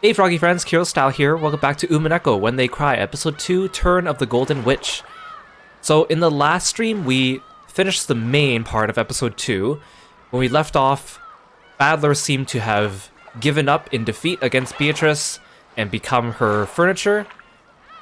Hey Froggy friends, Kirostyle here. Welcome back to Umineko When They Cry, episode 2, Turn of the Golden Witch. So in the last stream, we finished the main part of episode 2. When we left off, Badler seemed to have given up in defeat against Beatrice and become her furniture.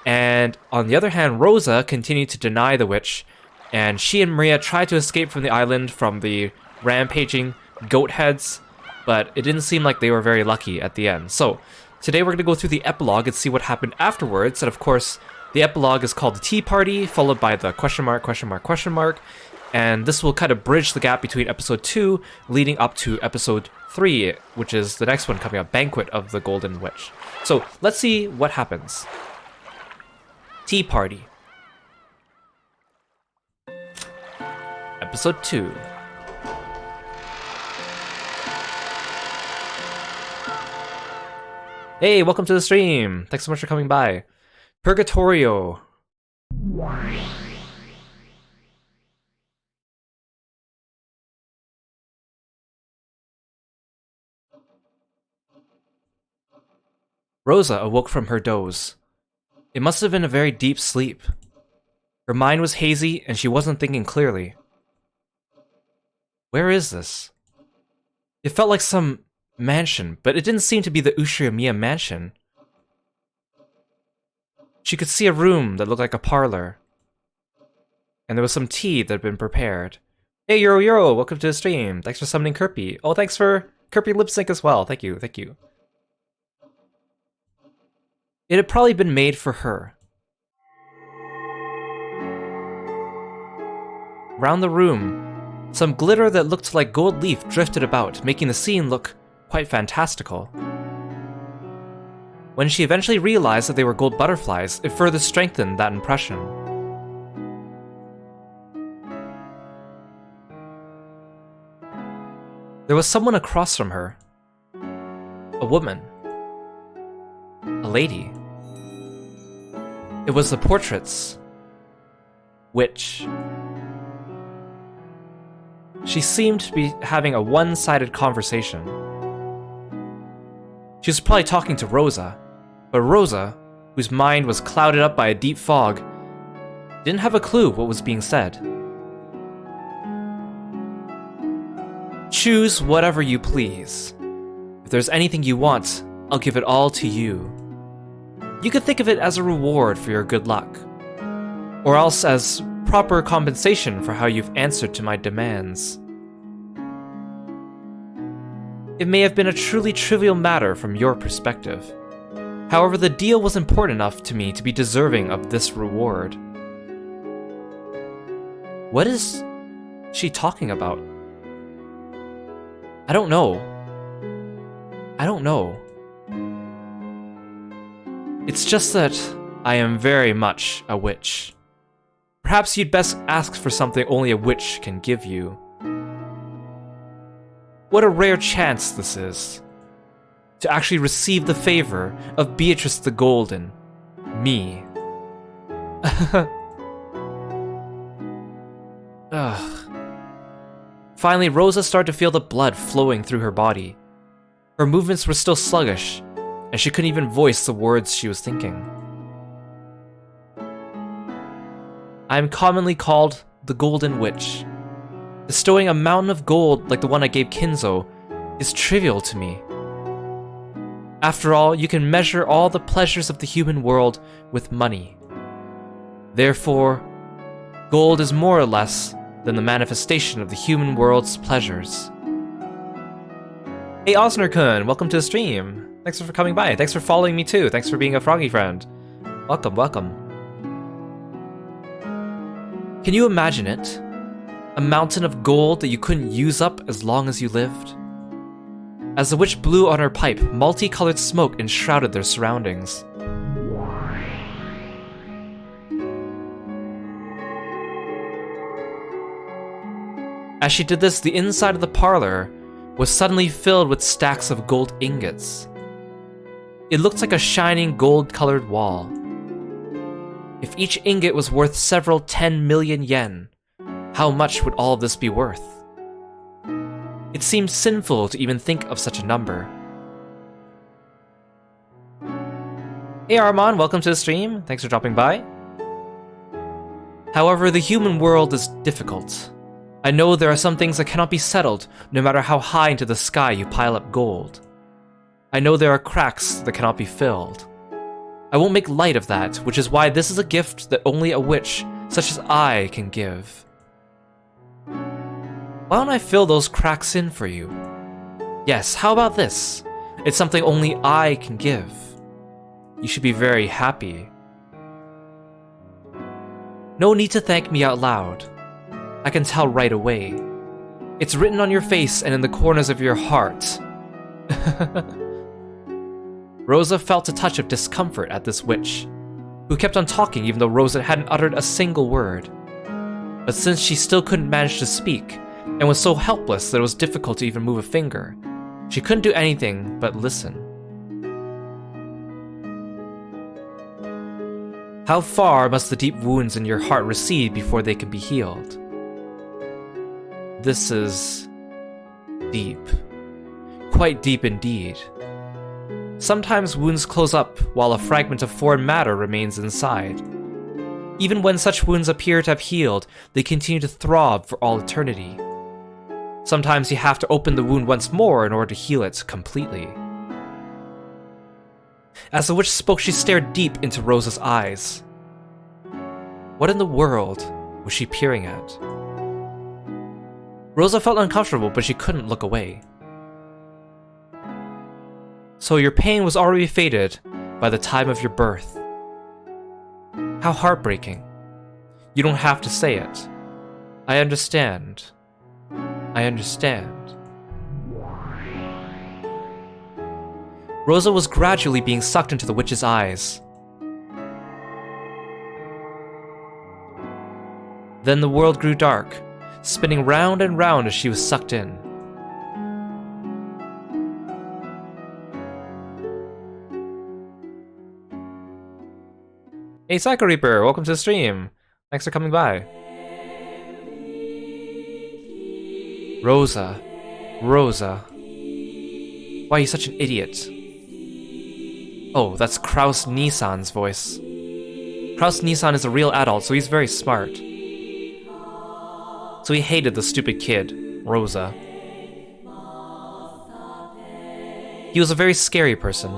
And on the other hand, Rosa continued to deny the witch, and she and Maria tried to escape from the island from the rampaging goat heads, but it didn't seem like they were very lucky at the end. So today we're going to go through the epilogue and see what happened afterwards. And of course, the epilogue is called the Tea Party, followed by the question mark, question mark, question mark. And this will kind of bridge the gap between episode 2 leading up to episode 3, which is the next one coming up, Banquet of the Golden Witch. So let's see what happens. Tea Party. Episode 2. Hey, welcome to the stream! Thanks so much for coming by. Purgatorio. Rosa awoke from her doze. It must have been a very deep sleep. Her mind was hazy and she wasn't thinking clearly. Where is this? It felt like some mansion, but it didn't seem to be the Ushirimiya mansion. She could see a room that looked like a parlor, and there was some tea that had been prepared. Hey Euro, welcome to the stream. Thanks for summoning Kirby. Oh, thanks for Kirby lip sync as well. Thank you, thank you. It had probably been made for her. Around the room, some glitter that looked like gold leaf drifted about, making the scene look quite fantastical. When she eventually realized that they were gold butterflies, it further strengthened that impression. There was someone across from her. A woman. A lady. It was the portrait's witch. She seemed to be having a one-sided conversation. She was probably talking to Rosa, but Rosa, whose mind was clouded up by a deep fog, didn't have a clue what was being said. Choose whatever you please. If there's anything you want, I'll give it all to you. You could think of it as a reward for your good luck, or else as proper compensation for how you've answered to my demands. It may have been a truly trivial matter from your perspective. However, the deal was important enough to me to be deserving of this reward. What is she talking about? I don't know. I don't know. It's just that I am very much a witch. Perhaps you'd best ask for something only a witch can give you. What a rare chance this is, to actually receive the favor of Beatrice the Golden, me. Ugh. Finally, Rosa started to feel the blood flowing through her body. Her movements were still sluggish, and she couldn't even voice the words she was thinking. I am commonly called the Golden Witch. Bestowing a mountain of gold like the one I gave Kinzo is trivial to me. After all, you can measure all the pleasures of the human world with money. Therefore, gold is more or less than the manifestation of the human world's pleasures. Hey Osner-kun, welcome to the stream. Thanks for coming by. Thanks for following me too. Thanks for being a Froggy friend. Welcome, welcome. Can you imagine it? A mountain of gold that you couldn't use up as long as you lived? As the witch blew on her pipe, multicolored smoke enshrouded their surroundings. As she did this, the inside of the parlor was suddenly filled with stacks of gold ingots. It looked like a shining gold-colored wall. If each ingot was worth several 10 million yen, how much would all of this be worth? It seemed sinful to even think of such a number. Hey Armand, welcome to the stream. Thanks for dropping by. However, the human world is difficult. I know there are some things that cannot be settled, no matter how high into the sky you pile up gold. I know there are cracks that cannot be filled. I won't make light of that, which is why this is a gift that only a witch, such as I, can give. Why don't I fill those cracks in for you? Yes, how about this? It's something only I can give. You should be very happy. No need to thank me out loud. I can tell right away. It's written on your face and in the corners of your heart. Rosa felt a touch of discomfort at this witch, who kept on talking even though Rosa hadn't uttered a single word. But since she still couldn't manage to speak, and was so helpless that it was difficult to even move a finger, she couldn't do anything but listen. How far must the deep wounds in your heart recede before they can be healed? This is deep. Quite deep indeed. Sometimes wounds close up while a fragment of foreign matter remains inside. Even when such wounds appear to have healed, they continue to throb for all eternity. Sometimes you have to open the wound once more in order to heal it completely. As the witch spoke, she stared deep into Rosa's eyes. What in the world was she peering at? Rosa felt uncomfortable, but she couldn't look away. So your pain was already faded by the time of your birth. How heartbreaking. You don't have to say it. I understand. I understand. Rosa was gradually being sucked into the witch's eyes. Then the world grew dark, spinning round and round as she was sucked in. Hey Psycho Reaper, welcome to the stream. Thanks for coming by. Rosa. Rosa. Why are you such an idiot? Oh, that's Kraus Nissan's voice. Kraus Nissan is a real adult, so he's very smart. So he hated the stupid kid, Rosa. He was a very scary person.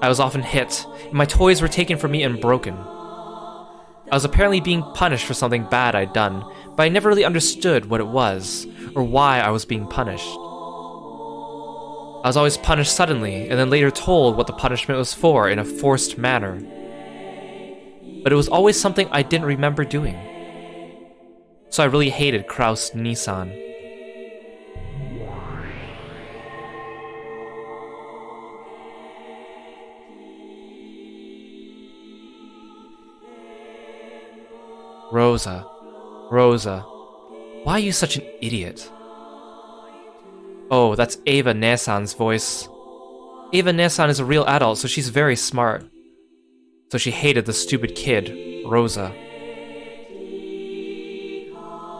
I was often hit, and my toys were taken from me and broken. I was apparently being punished for something bad I'd done, but I never really understood what it was, or why I was being punished. I was always punished suddenly, and then later told what the punishment was for in a forced manner. But it was always something I didn't remember doing. So I really hated Kraus Nissan. Rosa. Rosa. Why are you such an idiot? Oh, that's Eva Nessan's voice. Eva Nessan is a real adult, so she's very smart. So she hated the stupid kid, Rosa.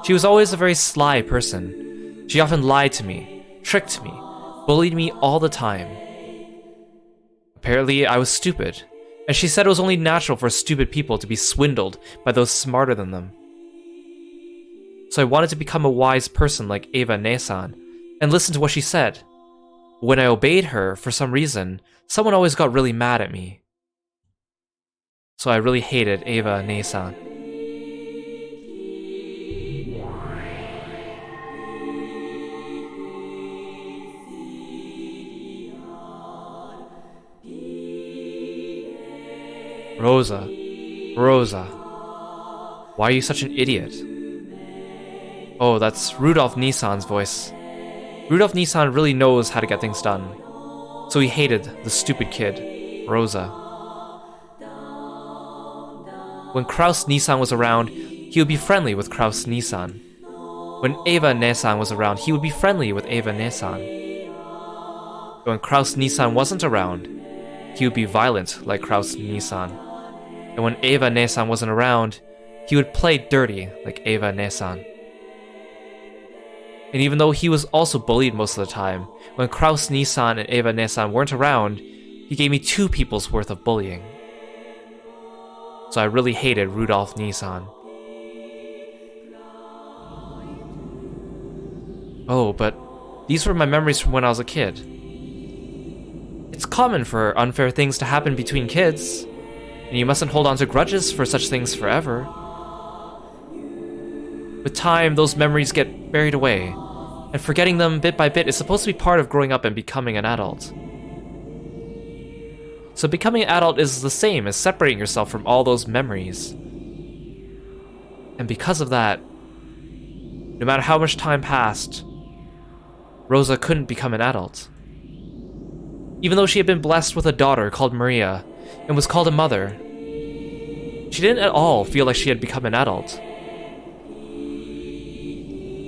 She was always a very sly person. She often lied to me, tricked me, bullied me all the time. Apparently, I was stupid, and she said it was only natural for stupid people to be swindled by those smarter than them. So I wanted to become a wise person like Eva Nessan, and listen to what she said. When I obeyed her, for some reason, someone always got really mad at me. So I really hated Eva Nessan. Rosa. Rosa. Why are you such an idiot? Oh, that's Rudolf Nissan's voice. Rudolf Nissan really knows how to get things done. So he hated the stupid kid, Rosa. When Kraus Nissan was around, he would be friendly with Kraus Nissan. When Eva Nessan was around, he would be friendly with Eva Nessan. But when Kraus Nissan wasn't around, he would be violent like Kraus Nissan. And when Eva Nessan wasn't around, he would play dirty like Eva Nessan. And even though he was also bullied most of the time, when Kraus Nissan and Eva Nessan weren't around, He gave me 2 people's worth of bullying. So I really hated Rudolph Nissan. Oh, but these were my memories from when I was a kid. It's common for unfair things to happen between kids, and you mustn't hold on to grudges for such things forever. With time, those memories get buried away, and forgetting them bit by bit is supposed to be part of growing up and becoming an adult. So becoming an adult is the same as separating yourself from all those memories. And because of that, no matter how much time passed, Rosa couldn't become an adult. Even though she had been blessed with a daughter called Maria, and was called a mother, she didn't at all feel like she had become an adult.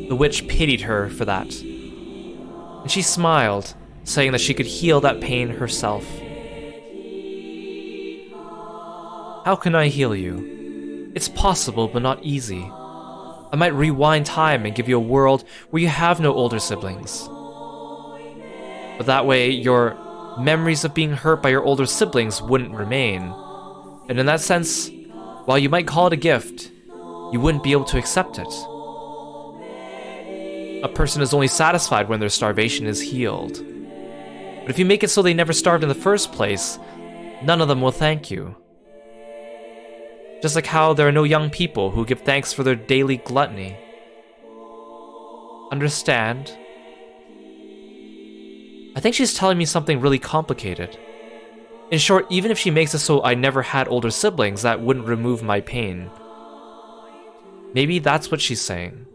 The witch pitied her for that, and she smiled, saying that she could heal that pain herself. How can I heal you? It's possible, but not easy. I might rewind time and give you a world where you have no older siblings. But that way, your memories of being hurt by your older siblings wouldn't remain. And in that sense, while you might call it a gift, you wouldn't be able to accept it. A person is only satisfied when their starvation is healed. But if you make it so they never starved in the first place, none of them will thank you. Just like how there are no young people who give thanks for their daily gluttony. Understand? I think she's telling me something really complicated. In short, even if she makes it so I never had older siblings, that wouldn't remove my pain. Maybe that's what she's saying.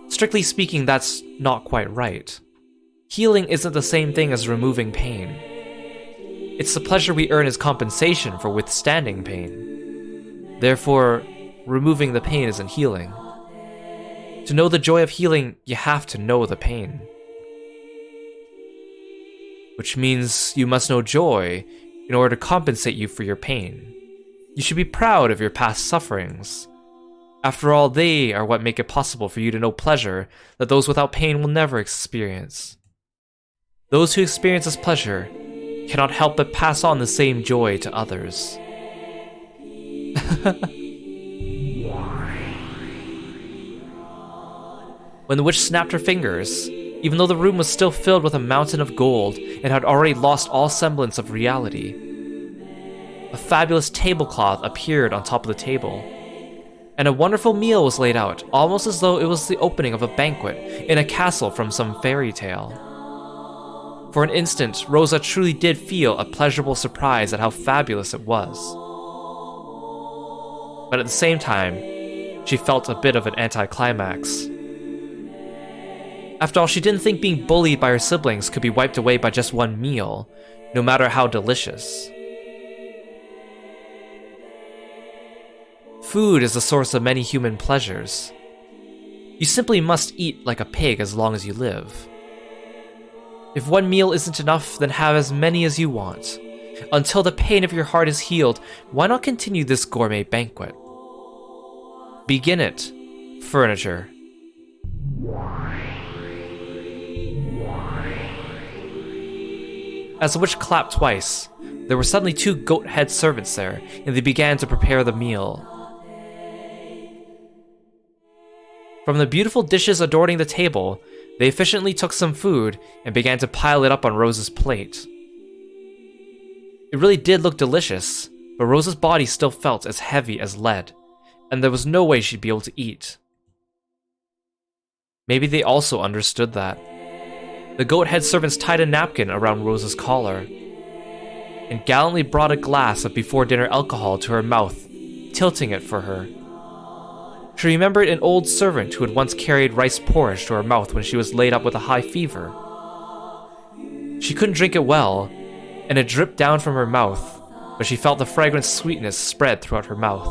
Strictly speaking, that's not quite right. Healing isn't the same thing as removing pain. It's the pleasure we earn as compensation for withstanding pain. Therefore, removing the pain isn't healing. To know the joy of healing, you have to know the pain. Which means you must know joy in order to compensate you for your pain. You should be proud of your past sufferings. After all, they are what make it possible for you to know pleasure that those without pain will never experience. Those who experience this pleasure cannot help but pass on the same joy to others. When the witch snapped her fingers, even though the room was still filled with a mountain of gold and had already lost all semblance of reality, a fabulous tablecloth appeared on top of the table, and a wonderful meal was laid out, almost as though it was the opening of a banquet in a castle from some fairy tale. For an instant, Rosa truly did feel a pleasurable surprise at how fabulous it was. But at the same time, she felt a bit of an anticlimax. After all, she didn't think being bullied by her siblings could be wiped away by just one meal, no matter how delicious. Food is the source of many human pleasures. You simply must eat like a pig as long as you live. If one meal isn't enough, then have as many as you want. Until the pain of your heart is healed, why not continue this gourmet banquet? Begin it, furniture. As the witch clapped twice, there were suddenly 2 goat-head servants there, and they began to prepare the meal. From the beautiful dishes adorning the table, they efficiently took some food and began to pile it up on Rosa's plate. It really did look delicious, but Rosa's body still felt as heavy as lead, and there was no way she'd be able to eat. Maybe they also understood that. The goat-head servants tied a napkin around Rosa's collar, and gallantly brought a glass of before-dinner alcohol to her mouth, tilting it for her. She remembered an old servant who had once carried rice porridge to her mouth when she was laid up with a high fever. She couldn't drink it well, and it dripped down from her mouth, but she felt the fragrant sweetness spread throughout her mouth.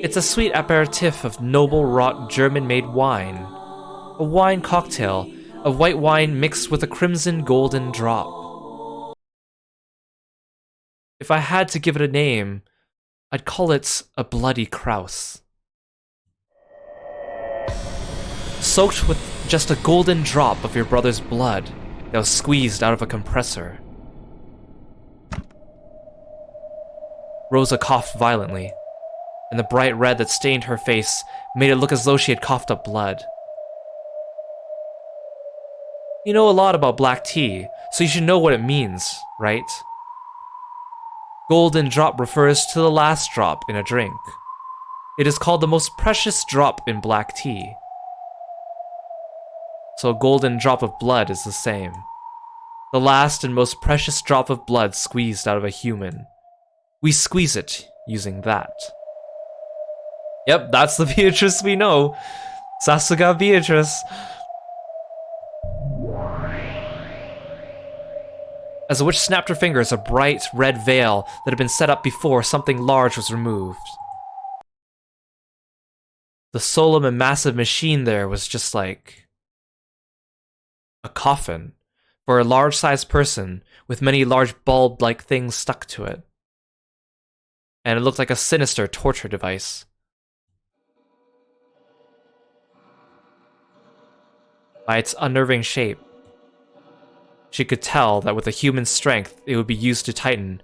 It's a sweet aperitif of noble wrought German-made wine, a wine cocktail of white wine mixed with a crimson golden drop. If I had to give it a name, I'd call it a bloody Kraus. Soaked with just a golden drop of your brother's blood that was squeezed out of a compressor. Rosa coughed violently, and the bright red that stained her face made it look as though she had coughed up blood. You know a lot about black tea, so you should know what it means, right? Golden drop refers to the last drop in a drink. It is called the most precious drop in black tea. So a golden drop of blood is the same. The last and most precious drop of blood squeezed out of a human. We squeeze it using that. Yep, that's the Beatrice we know. Sasuga Beatrice. As the witch snapped her fingers, a bright red veil that had been set up before something large was removed. The solemn and massive machine there was just like a coffin for a large-sized person with many large bulb-like things stuck to it. And it looked like a sinister torture device. By its unnerving shape, she could tell that with a human strength, it would be used to tighten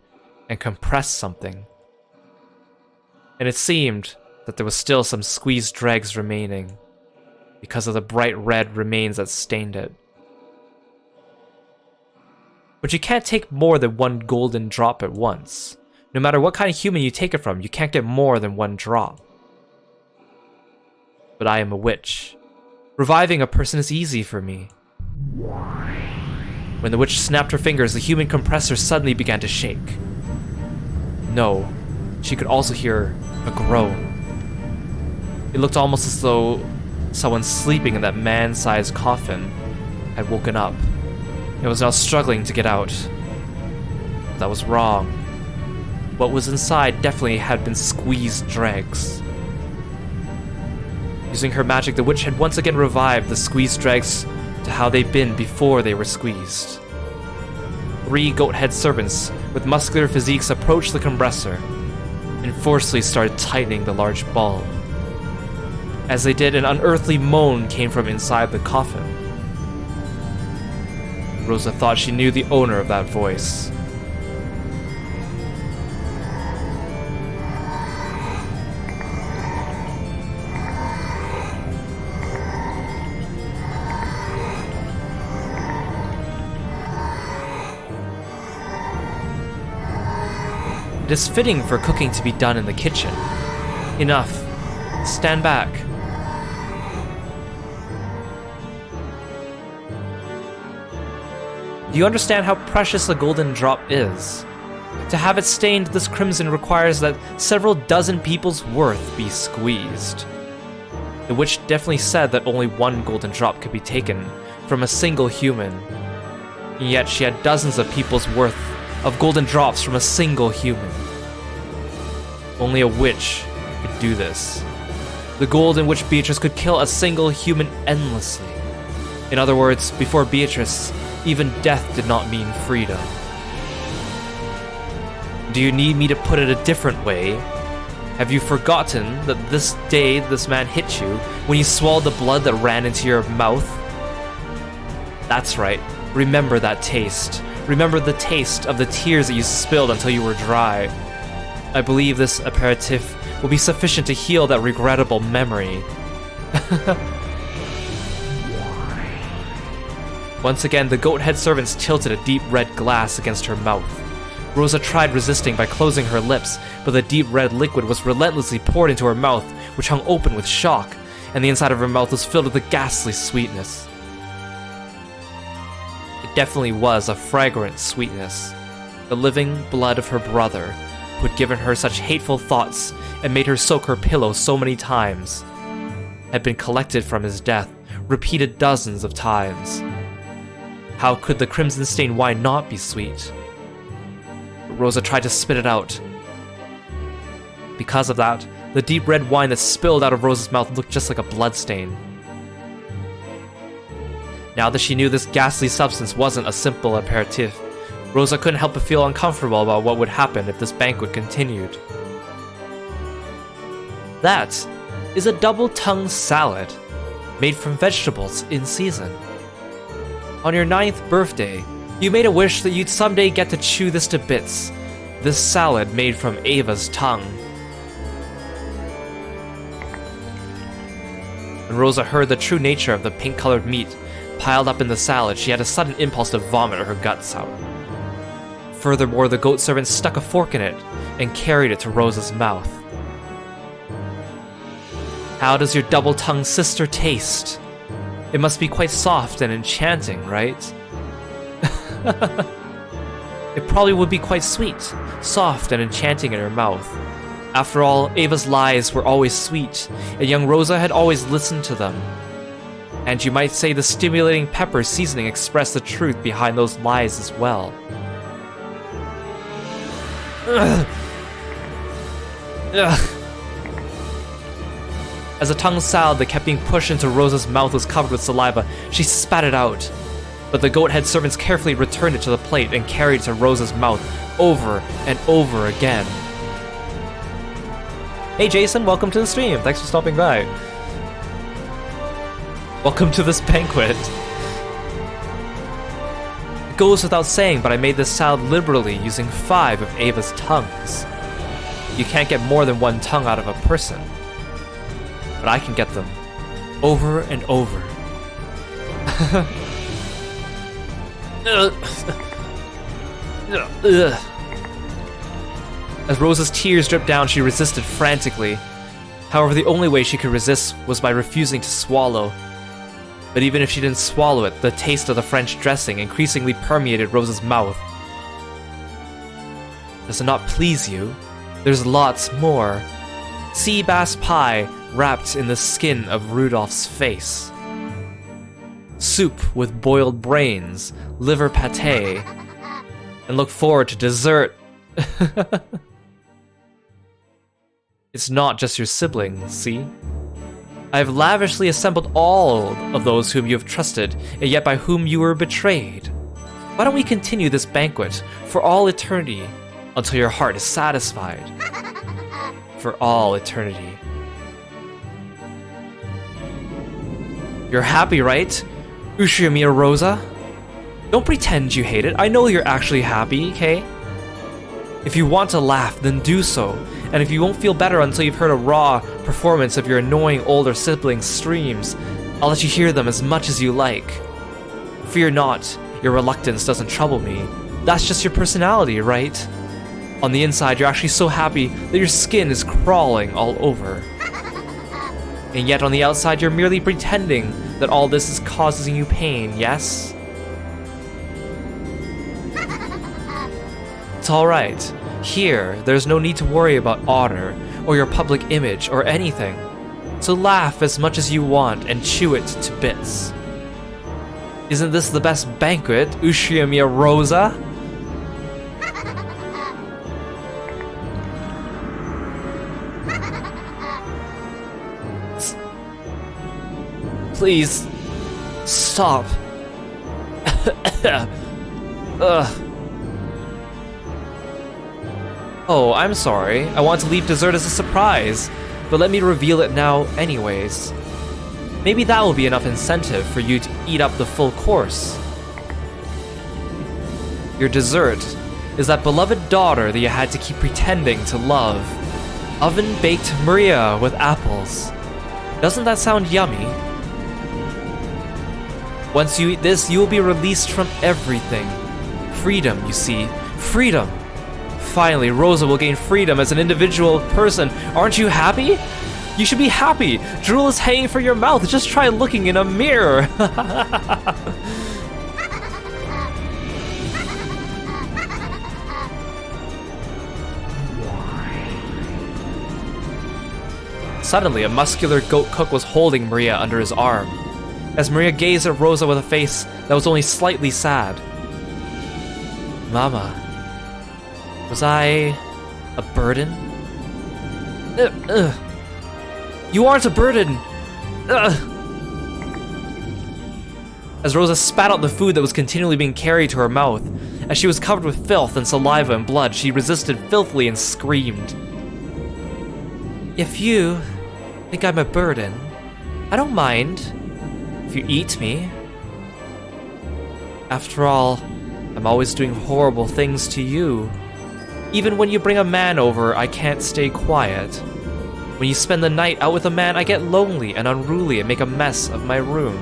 and compress something. And it seemed that there was still some squeezed dregs remaining because of the bright red remains that stained it. But you can't take more than one golden drop at once. No matter what kind of human you take it from, you can't get more than one drop. But I am a witch. Reviving a person is easy for me. When the witch snapped her fingers, the human compressor suddenly began to shake. No, she could also hear a groan. It looked almost as though someone sleeping in that man-sized coffin had woken up and was now struggling to get out. That was wrong. What was inside definitely had been squeezed dregs. Using her magic, the witch had once again revived the squeezed dregs to how they'd been before they were squeezed. 3 goat-head servants with muscular physiques approached the compressor and forcefully started tightening the large bulb. As they did, an unearthly moan came from inside the coffin. Rosa thought she knew the owner of that voice. It is fitting for cooking to be done in the kitchen. Enough. Stand back. Do you understand how precious a golden drop is? To have it stained this crimson requires that several dozen people's worth be squeezed. The witch definitely said that only one golden drop could be taken from a single human, and yet she had dozens of people's worth of golden drops from a single human. Only a witch could do this. The golden witch Beatrice could kill a single human endlessly. In other words, before Beatrice, even death did not mean freedom. Do you need me to put it a different way? Have you forgotten that this day this man hit you when you swallowed the blood that ran into your mouth? That's right, remember that taste. Remember the taste of the tears that you spilled until you were dry. I believe this aperitif will be sufficient to heal that regrettable memory. Once again, the goat-head servants tilted a deep red glass against her mouth. Rosa tried resisting by closing her lips, but the deep red liquid was relentlessly poured into her mouth, which hung open with shock, and the inside of her mouth was filled with a ghastly sweetness. It definitely was a fragrant sweetness. The living blood of her brother, who had given her such hateful thoughts and made her soak her pillow so many times, had been collected from his death, repeated dozens of times. How could the crimson-stained wine not be sweet? Rosa tried to spit it out. Because of that, the deep red wine that spilled out of Rosa's mouth looked just like a bloodstain. Now that she knew this ghastly substance wasn't a simple aperitif, Rosa couldn't help but feel uncomfortable about what would happen if this banquet continued. That is a double-tongue salad. made from vegetables in season. On your 9th birthday, you made a wish that you'd someday get to chew this to bits. This salad made from Ava's tongue. When Rosa heard the true nature of the pink-colored meat piled up in the salad, she had a sudden impulse to vomit her guts out. Furthermore, the goat servant stuck a fork in it and carried it to Rosa's mouth. How does your double-tongued sister taste? It must be quite soft and enchanting, right? It probably would be quite sweet, soft and enchanting in her mouth. After all, Ava's lies were always sweet, and young Rosa had always listened to them. And you might say the stimulating pepper seasoning expressed the truth behind those lies as well. Ugh. Ugh. As the tongue salad that kept being pushed into Rosa's mouth was covered with saliva, she spat it out. But the goat head servants carefully returned it to the plate and carried it to Rosa's mouth over and over again. Hey Jason, welcome to the stream. Thanks for stopping by. Welcome to this banquet. It goes without saying, but I made this salad liberally using 5 of Ava's tongues. You can't get more than 1 tongue out of a person. But I can get them over and over. As Rosa's tears dripped down, she resisted frantically. However, the only way she could resist was by refusing to swallow. But even if she didn't swallow it, the taste of the French dressing increasingly permeated Rosa's mouth. Does it not please you? There's lots more. Sea bass pie wrapped in the skin of Rudolph's face. Soup with boiled brains, liver pate, and look forward to dessert. It's not just your siblings, see? I have lavishly assembled all of those whom you have trusted, and yet by whom you were betrayed. Why don't we continue this banquet for all eternity, until your heart is satisfied? For all eternity. You're happy, right? Ushiyamiya Rosa? Don't pretend you hate it. I know you're actually happy, okay? If you want to laugh, then do so. And if you won't feel better until you've heard a raw performance of your annoying older siblings' streams, I'll let you hear them as much as you like. Fear not, your reluctance doesn't trouble me. That's just your personality, right? On the inside, you're actually so happy that your skin is crawling all over. And yet on the outside, you're merely pretending that all this is causing you pain, yes? It's alright. Here, there's no need to worry about honor, or your public image, or anything. So laugh as much as you want and chew it to bits. Isn't this the best banquet, Ushiyamiya Rosa? Please, stop. Ugh. Oh, I'm sorry. I want to leave dessert as a surprise, but let me reveal it now anyways. Maybe that will be enough incentive for you to eat up the full course. Your dessert is that beloved daughter that you had to keep pretending to love. Oven-baked Maria with apples. Doesn't that sound yummy? Once you eat this, you will be released from everything. Freedom, you see. Freedom! Finally, Rosa will gain freedom as an individual person. Aren't you happy? You should be happy! Drool is hanging from your mouth. Just try looking in a mirror. Suddenly, a muscular goat cook was holding Maria under his arm. As Maria gazed at Rosa with a face that was only slightly sad. Mama, was I a burden? You aren't a burden! As Rosa spat out the food that was continually being carried to her mouth, as she was covered with filth and saliva and blood, she resisted filthily and screamed. If you think I'm a burden, I don't mind. If you eat me... After all, I'm always doing horrible things to you. Even when you bring a man over, I can't stay quiet. When you spend the night out with a man, I get lonely and unruly and make a mess of my room.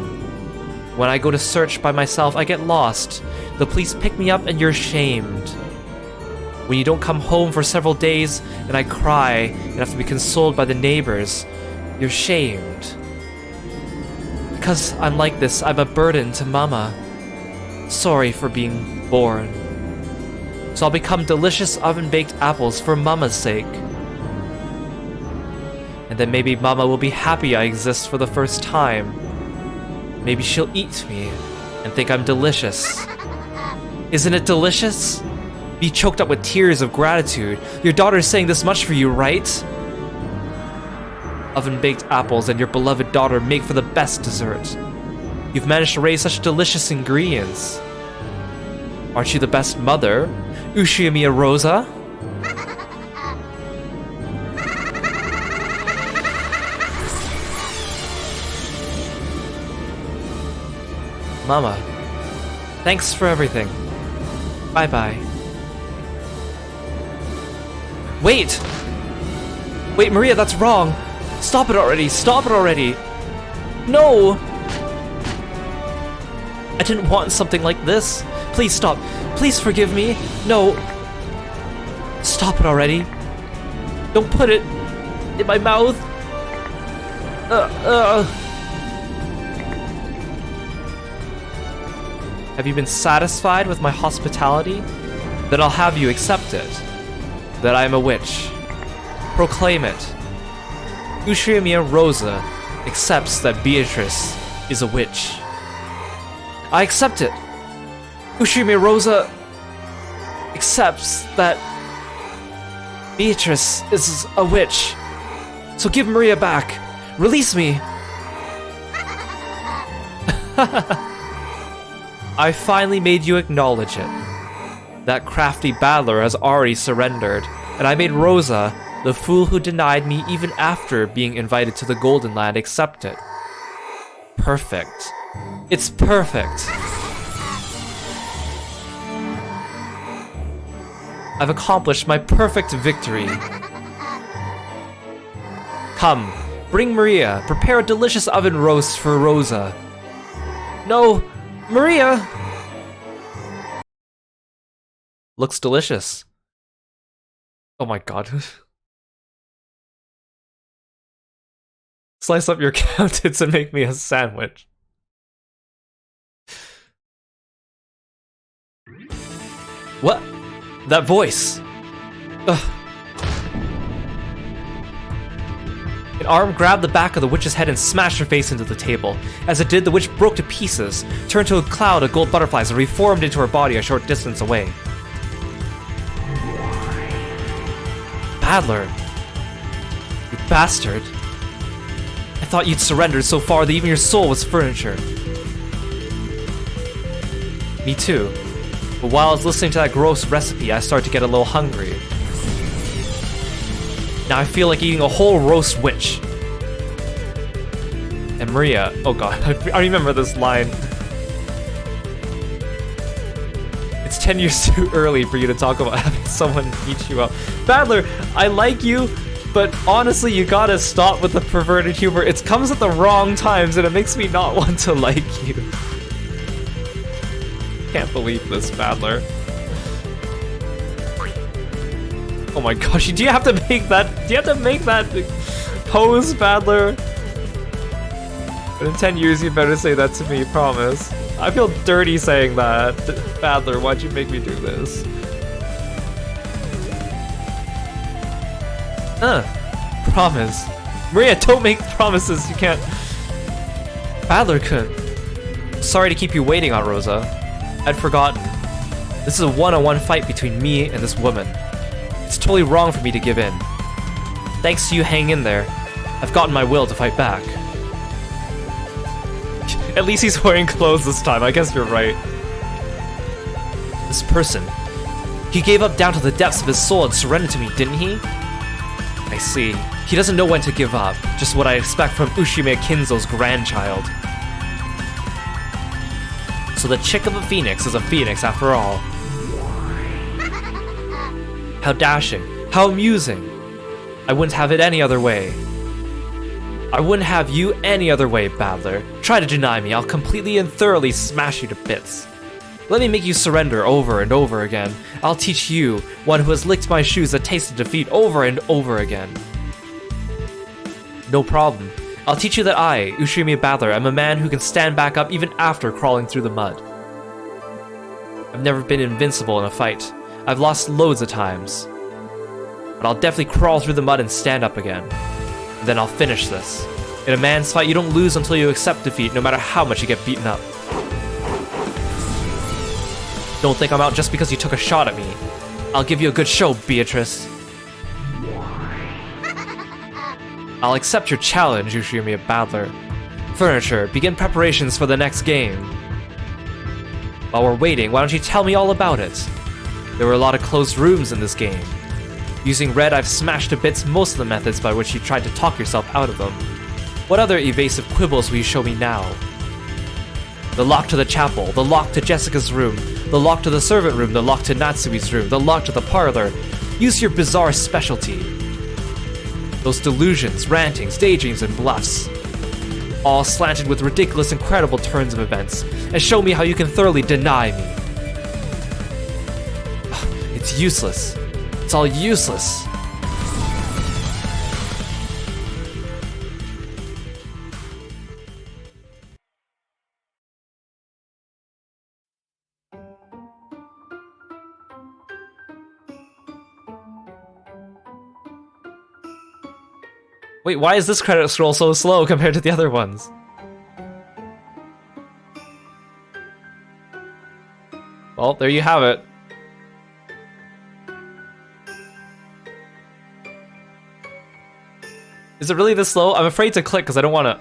When I go to search by myself, I get lost. The police pick me up and you're shamed. When you don't come home for several days and I cry and have to be consoled by the neighbors, you're shamed. Because I'm like this, I'm a burden to Mama. Sorry for being born. So I'll become delicious oven-baked apples for Mama's sake. And then maybe Mama will be happy I exist for the first time. Maybe she'll eat me and think I'm delicious. Isn't it delicious? Be choked up with tears of gratitude. Your daughter's saying this much for you, right? Oven-baked apples and your beloved daughter make for the best dessert. You've managed to raise such delicious ingredients. Aren't you the best mother, Ushiyamiya Rosa? Mama, thanks for everything. Bye-bye. Wait! Wait, Maria, that's wrong! Stop it already! Stop it already! No! I didn't want something like this. Please stop. Please forgive me. No. Stop it already. Don't put it in my mouth. Have you been satisfied with my hospitality? Then I'll have you accept it. That I am a witch. Proclaim it. Ushiyamiya Rosa accepts that Beatrice is a witch. I accept it. Ushiyamiya Rosa accepts that Beatrice is a witch. So give Maria back. Release me. I finally made you acknowledge it. That crafty battler has already surrendered, and I made Rosa, the fool who denied me even after being invited to the Golden Land, accept it. Perfect. It's perfect. I've accomplished my perfect victory. Come, bring Maria. Prepare a delicious oven roast for Rosa. No, Maria! Looks delicious. Oh my god. Slice up your cow tits and make me a sandwich. What? That voice! Ugh. An arm grabbed the back of the witch's head and smashed her face into the table. As it did, the witch broke to pieces, turned to a cloud of gold butterflies, and reformed into her body a short distance away. Battler! You bastard! I thought you'd surrendered so far that even your soul was furniture. Me too. But while I was listening to that gross recipe, I started to get a little hungry. Now I feel like eating a whole roast witch. And Maria, oh god, I remember this line. It's 10 years too early for you to talk about having someone eat you up. Battler, I like you, but honestly, you gotta stop with the perverted humor. It comes at the wrong times and it makes me not want to like you. Can't believe this, Battler. Oh my gosh, do you have to make that? Do you have to make that pose, Battler? But in 10 years, you better say that to me, promise. I feel dirty saying that. Battler, why'd you make me do this? Promise. Maria, don't make promises you can't. Battler-kun. Sorry to keep you waiting, Aunt Rosa. I'd forgotten. This is a one-on-one fight between me and this woman. It's totally wrong for me to give in. Thanks to you hanging in there, I've gotten my will to fight back. At least he's wearing clothes this time, I guess you're right. This person, he gave up down to the depths of his soul and surrendered to me, didn't he? I see. He doesn't know when to give up, just what I expect from Ushiyamiya Kinzo's grandchild. So the chick of a phoenix is a phoenix after all. How dashing. How amusing. I wouldn't have it any other way. I wouldn't have you any other way, Battler. Try to deny me, I'll completely and thoroughly smash you to bits. Let me make you surrender over and over again. I'll teach you, one who has licked my shoes, a taste of defeat over and over again. No problem. I'll teach you that I, Ushimi Battler, am a man who can stand back up even after crawling through the mud. I've never been invincible in a fight. I've lost loads of times. But I'll definitely crawl through the mud and stand up again. And then I'll finish this. In a man's fight, you don't lose until you accept defeat, no matter how much you get beaten up. Don't think I'm out just because you took a shot at me. I'll give you a good show, Beatrice. I'll accept your challenge, Ushimi Battler. Furniture, begin preparations for the next game. While we're waiting, why don't you tell me all about it? There were a lot of closed rooms in this game. Using red, I've smashed to bits most of the methods by which you tried to talk yourself out of them. What other evasive quibbles will you show me now? The lock to the chapel, the lock to Jessica's room, the lock to the servant room, the lock to Natsui's room, the lock to the parlor. Use your bizarre specialty. Those delusions, rantings, daydreams, and bluffs. All slanted with ridiculous, incredible turns of events, and show me how you can thoroughly deny me. It's useless. It's all useless. Wait, why is this credit scroll so slow compared to the other ones? Well, there you have it. Is it really this slow? I'm afraid to click because I don't want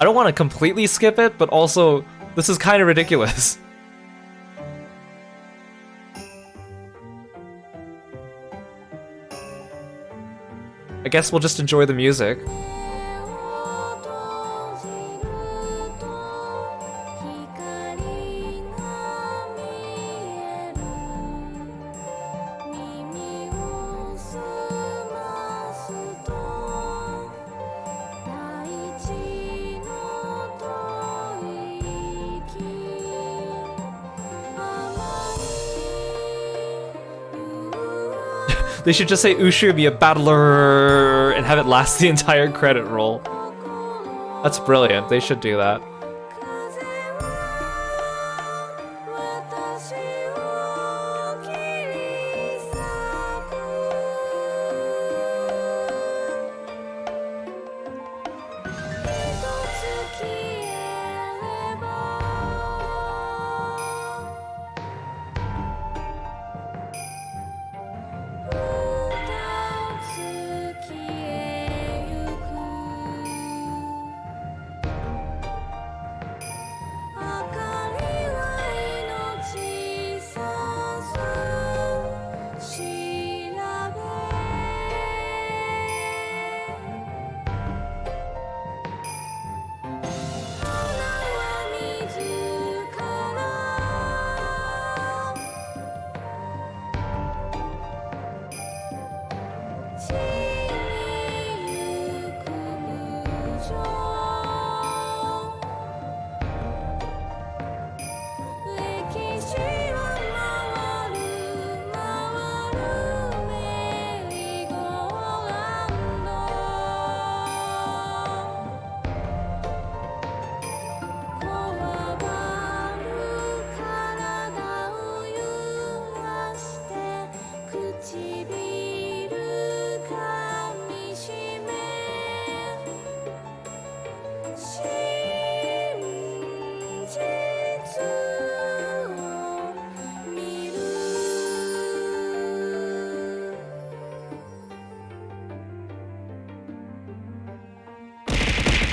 to completely skip it, but also this is kind of ridiculous. I guess we'll just enjoy the music. They should just say Ushimi a battler and have it last the entire credit roll. That's brilliant. They should do that.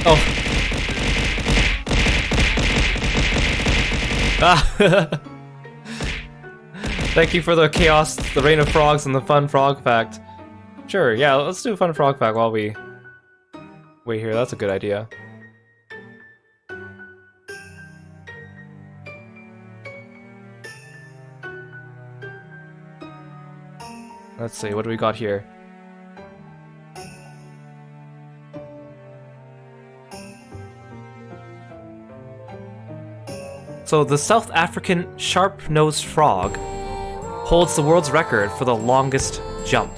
Oh. Ah. Thank you for the chaos, the rain of frogs, and the fun frog fact. Sure, yeah, let's do a fun frog fact while we wait here. That's a good idea. Let's see, what do we got here? So the South African sharp-nosed frog holds the world's record for the longest jump.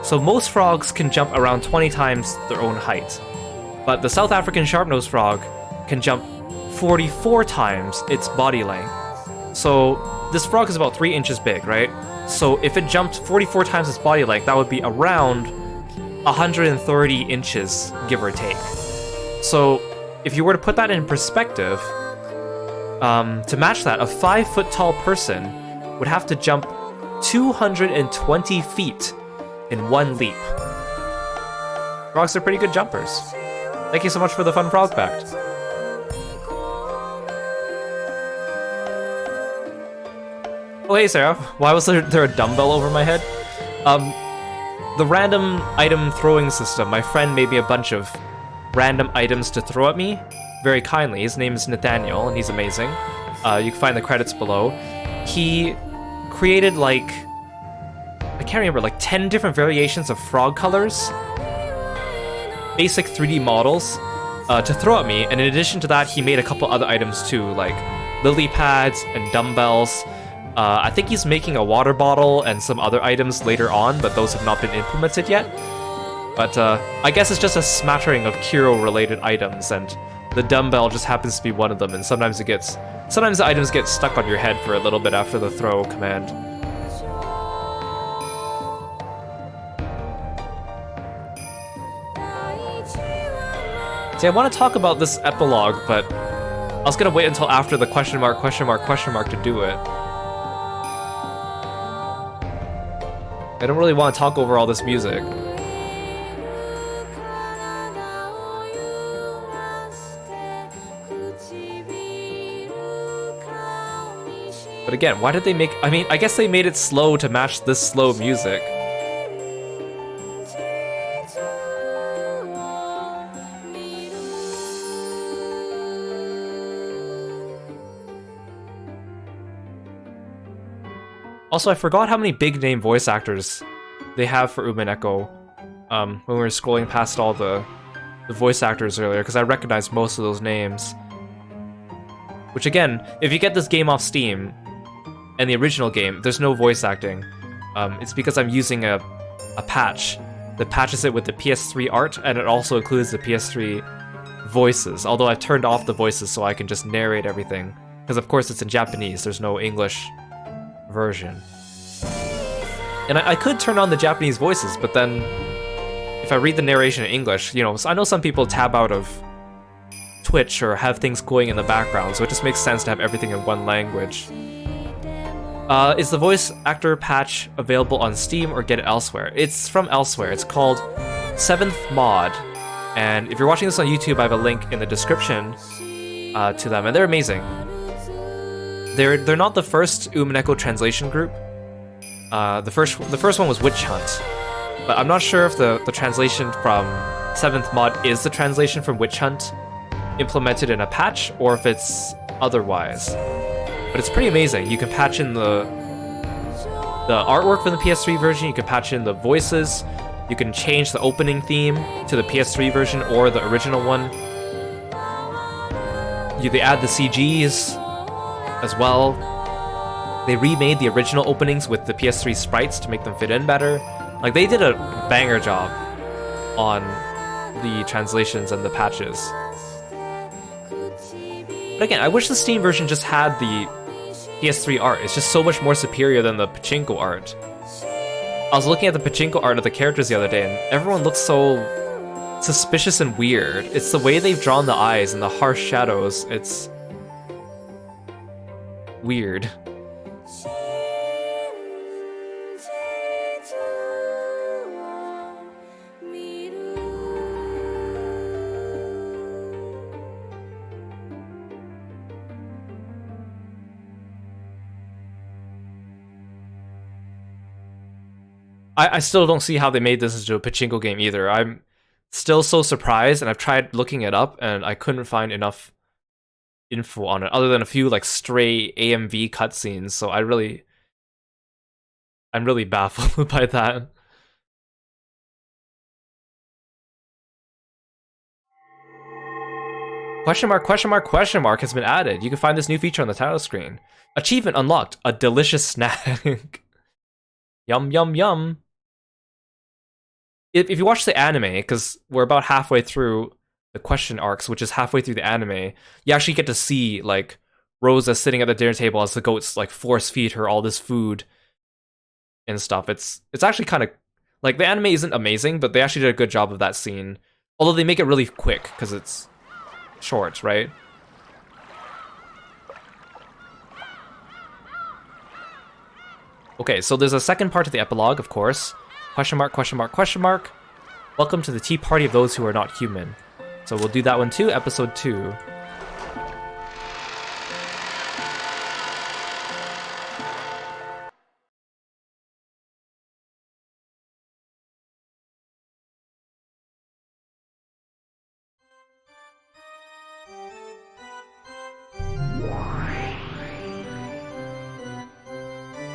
So most frogs can jump around 20 times their own height, but the South African sharp-nosed frog can jump 44 times its body length. So this frog is about 3 inches big, right? So if it jumped 44 times its body length, that would be around 130 inches, give or take. So if you were to put that in perspective, to match that, a 5-foot tall person would have to jump 220 feet in one leap. Frogs are pretty good jumpers. Thank you so much for the fun frog fact. Oh hey Sarah, why was there a dumbbell over my head? The random item throwing system, my friend made me a bunch of random items to throw at me, very kindly. His name is Nathaniel, and he's amazing. You can find the credits below. He created, like, I can't remember, like 10 different variations of frog colors, basic 3D models, to throw at me, and in addition to that, he made a couple other items too, like lily pads and dumbbells. I think he's making a water bottle and some other items later on, but those have not been implemented yet. But I guess it's just a smattering of Kiro-related items, and the dumbbell just happens to be one of them, and sometimes the items get stuck on your head for a little bit after the throw command. See, I want to talk about this epilogue, but I was gonna wait until after the question mark to do it. I don't really want to talk over all this music. But again, why did they make... I mean, I guess they made it slow to match this slow music. Also, I forgot how many big name voice actors they have for Umineko when we were scrolling past all the voice actors earlier, because I recognized most of those names. Which again, if you get this game off Steam, and the original game, there's no voice acting. It's because I'm using a patch that patches it with the PS3 art, and it also includes the PS3 voices, although I've turned off the voices so I can just narrate everything. Because of course it's in Japanese, there's no English version. And I could turn on the Japanese voices, but then if I read the narration in English, you know, I know some people tab out of Twitch or have things going in the background, so it just makes sense to have everything in one language. Is the voice actor patch available on Steam or get it elsewhere? It's from elsewhere. It's called 7th Mod, and if you're watching this on YouTube, I have a link in the description to them, and they're amazing. They're not the first Umineko translation group. The first one was Witch Hunt, but I'm not sure if the translation from 7th Mod is the translation from Witch Hunt implemented in a patch, or if it's otherwise. But it's pretty amazing. You can patch in the artwork from the PS3 version, you can patch in the voices, you can change the opening theme to the PS3 version or the original one. They add the CGs as well. They remade the original openings with the PS3 sprites to make them fit in better. Like, they did a banger job on the translations and the patches. But again, I wish the Steam version just had the PS3 art. It's just so much more superior than the pachinko art. I was looking at the pachinko art of the characters the other day, and everyone looks so suspicious and weird. It's the way they've drawn the eyes and the harsh shadows. It's weird. I still don't see how they made this into a pachinko game either. I'm still so surprised, and I've tried looking it up, and I couldn't find enough info on it, other than a few like stray AMV cutscenes. So I really I'm really baffled by that. Question mark, question mark, question mark has been added. You can find this new feature on the title screen. Achievement unlocked. A delicious snack. Yum, yum, yum. If you watch the anime, because we're about halfway through the question arcs, which is halfway through the anime, you actually get to see, like, Rosa sitting at the dinner table as the goats, like, force feed her all this food and stuff. It's actually kind of... Like, the anime isn't amazing, but they actually did a good job of that scene. Although they make it really quick, because it's short, right? Okay, so there's a second part to the epilogue, of course. Question mark, question mark, question mark. Welcome to the tea party of those who are not human. So we'll do that one too, episode 2.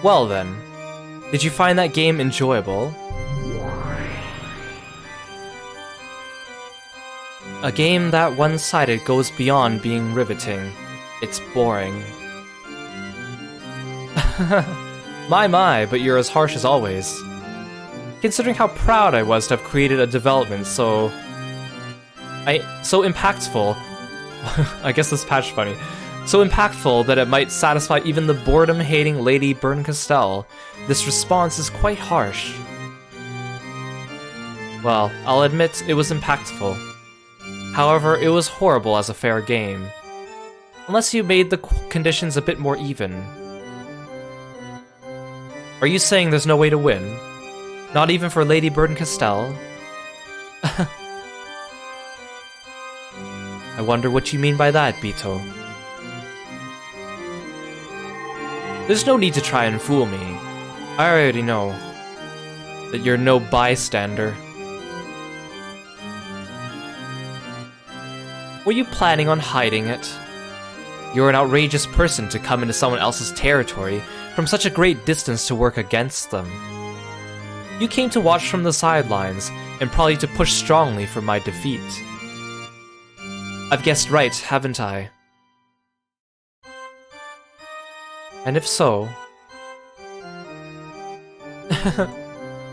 Well then, did you find that game enjoyable? A game that one-sided goes beyond being riveting. It's boring. My, but you're as harsh as always. Considering how proud I was to have created a development so impactful. I guess this patch funny. So impactful that it might satisfy even the boredom-hating Lady Berncastel. This response is quite harsh. Well, I'll admit it was impactful. However, it was horrible as a fair game. Unless you made the conditions a bit more even. Are you saying there's no way to win? Not even for Lady Berncastel? I wonder what you mean by that, Bito. There's no need to try and fool me. I already know that you're no bystander. Were you planning on hiding it? You're an outrageous person to come into someone else's territory from such a great distance to work against them. You came to watch from the sidelines, and probably to push strongly for my defeat. I've guessed right, haven't I? And if so...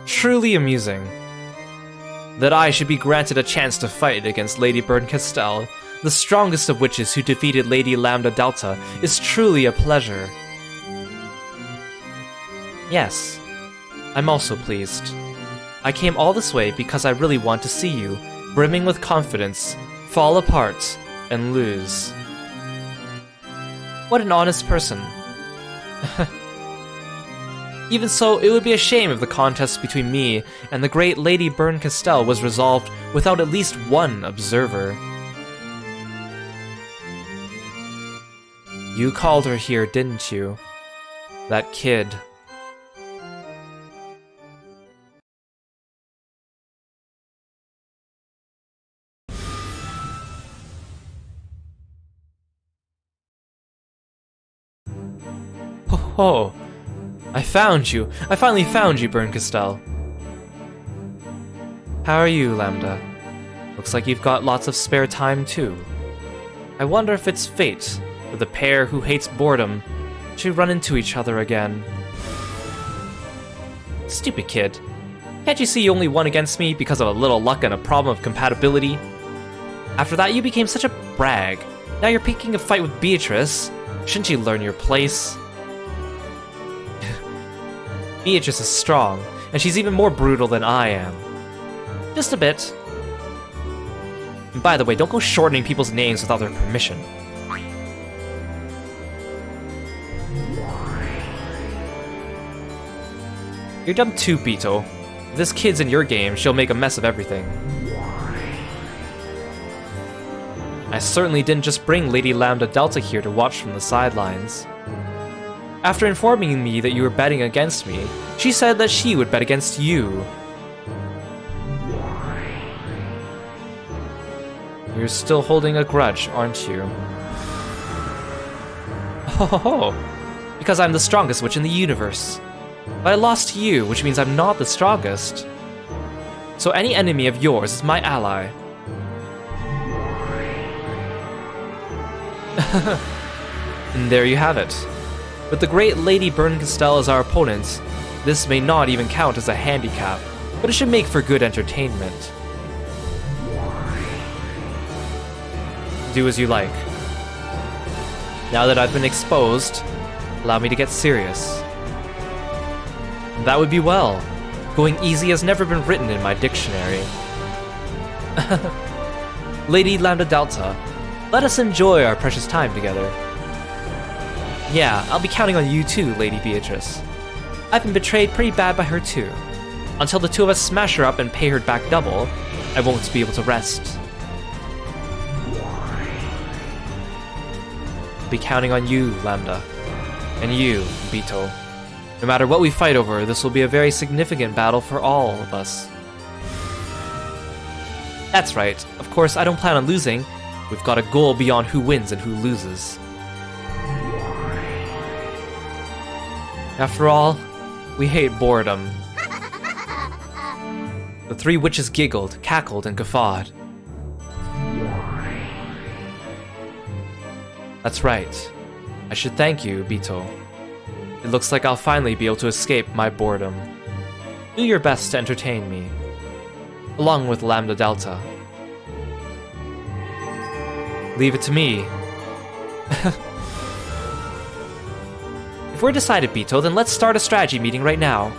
Truly amusing. That I should be granted a chance to fight against Lady Berncastel, the strongest of witches who defeated Lady Lambda Delta, is truly a pleasure. Yes, I'm also pleased. I came all this way because I really want to see you, brimming with confidence, fall apart, and lose. What an honest person. Even so, it would be a shame if the contest between me and the great Lady Berncastel was resolved without at least one observer. You called her here, didn't you? That kid. Oh, I found you. I finally found you, Berncastel. How are you, Lambda? Looks like you've got lots of spare time, too. I wonder if it's fate, for the pair who hates boredom, to run into each other again. Stupid kid. Can't you see you only won against me because of a little luck and a problem of compatibility? After that, you became such a brag. Now you're picking a fight with Beatrice. Shouldn't you learn your place? Beatrice is strong, and she's even more brutal than I am. Just a bit. And by the way, don't go shortening people's names without their permission. You're dumb too, Bito. If this kid's in your game, she'll make a mess of everything. I certainly didn't just bring Lady Lambda Delta here to watch from the sidelines. After informing me that you were betting against me, she said that she would bet against you. You're still holding a grudge, aren't you? Ho ho ho! Because I'm the strongest witch in the universe. But I lost to you, which means I'm not the strongest. So any enemy of yours is my ally. And there you have it. With the great Lady Bernkastel as our opponent, this may not even count as a handicap, but it should make for good entertainment. Do as you like. Now that I've been exposed, allow me to get serious. That would be well. Going easy has never been written in my dictionary. Lady Lambda Delta, let us enjoy our precious time together. Yeah, I'll be counting on you too, Lady Beatrice. I've been betrayed pretty bad by her too. Until the two of us smash her up and pay her back double, I won't be able to rest. I'll be counting on you, Lambda. And you, Bito. No matter what we fight over, this will be a very significant battle for all of us. That's right. Of course, I don't plan on losing. We've got a goal beyond who wins and who loses. After all, we hate boredom. The three witches giggled, cackled, and guffawed. That's right. I should thank you, Bito. It looks like I'll finally be able to escape my boredom. Do your best to entertain me, along with Lambda Delta. Leave it to me. If we're decided, Bito, then let's start a strategy meeting right now.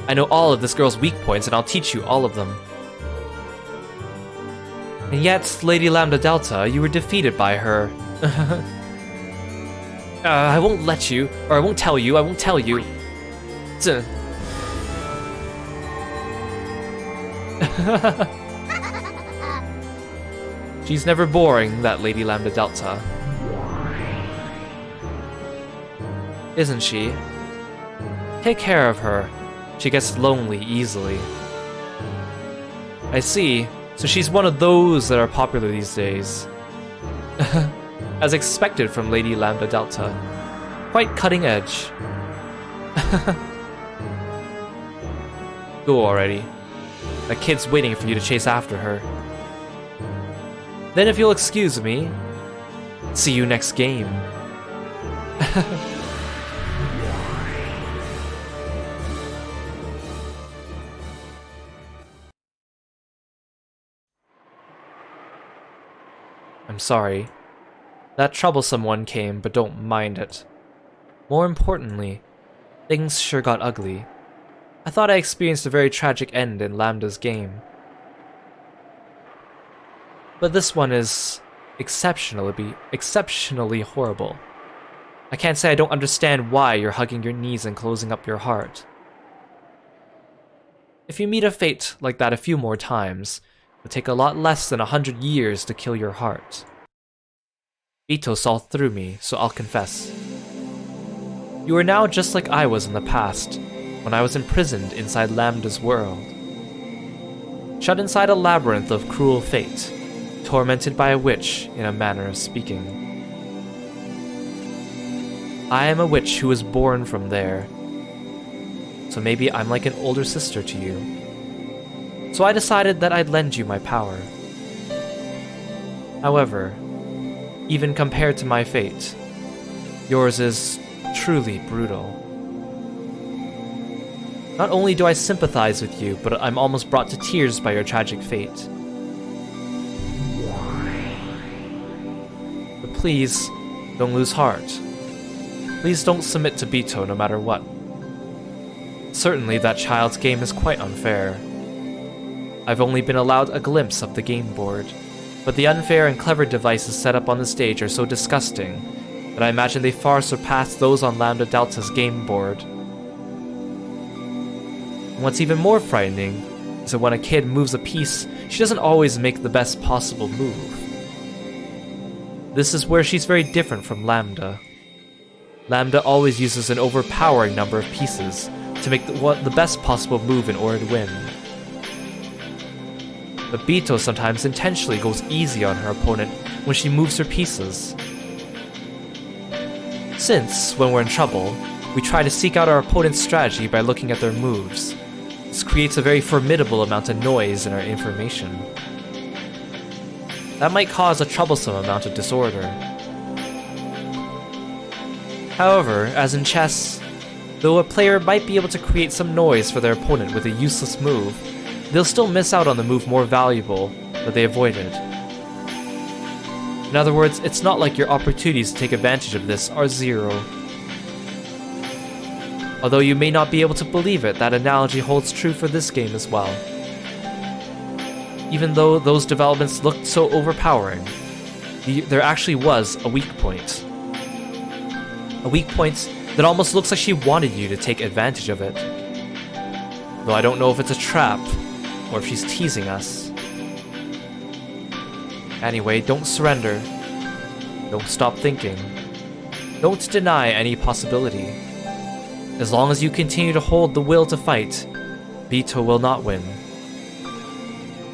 I know all of this girl's weak points, and I'll teach you all of them. And yet, Lady Lambda Delta, you were defeated by her. I won't let you, or I won't tell you, I won't tell you. She's never boring, that Lady Lambda Delta. Isn't she? Take care of her. She gets lonely easily. I see. So she's one of those that are popular these days. As expected from Lady Lambda Delta. Quite cutting edge. Go already. That kid's waiting for you to chase after her. Then if you'll excuse me, see you next game. I'm sorry. That troublesome one came, but don't mind it. More importantly, things sure got ugly. I thought I experienced a very tragic end in Lambda's game. But this one is exceptionally horrible. I can't say I don't understand why you're hugging your knees and closing up your heart. If you meet a fate like that a few more times, it would take a lot less than 100 years to kill your heart. Bito saw through me, so I'll confess. You are now just like I was in the past, when I was imprisoned inside Lambda's world. Shut inside a labyrinth of cruel fate, tormented by a witch in a manner of speaking. I am a witch who was born from there, so maybe I'm like an older sister to you. So I decided that I'd lend you my power. However, even compared to my fate, yours is truly brutal. Not only do I sympathize with you, but I'm almost brought to tears by your tragic fate. But please, don't lose heart. Please don't submit to Bito no matter what. Certainly that child's game is quite unfair. I've only been allowed a glimpse of the game board, but the unfair and clever devices set up on the stage are so disgusting that I imagine they far surpass those on Lambda Delta's game board. And what's even more frightening is that when a kid moves a piece, she doesn't always make the best possible move. This is where she's very different from Lambda. Lambda always uses an overpowering number of pieces to make the best possible move in order to win. But Bito sometimes intentionally goes easy on her opponent when she moves her pieces. Since, when we're in trouble, We try to seek out our opponent's strategy by looking at their moves. This creates a very formidable amount of noise in our information. That might cause a troublesome amount of disorder. However, as in chess, though a player might be able to create some noise for their opponent with a useless move, they'll still miss out on the move more valuable that they avoided. In other words, it's not like your opportunities to take advantage of this are zero. Although you may not be able to believe it, that analogy holds true for this game as well. Even though those developments looked so overpowering, there actually was a weak point. A weak point that almost looks like she wanted you to take advantage of it. Though I don't know if it's a trap, or if she's teasing us. Anyway, don't surrender. Don't stop thinking. Don't deny any possibility. As long as you continue to hold the will to fight, Bito will not win.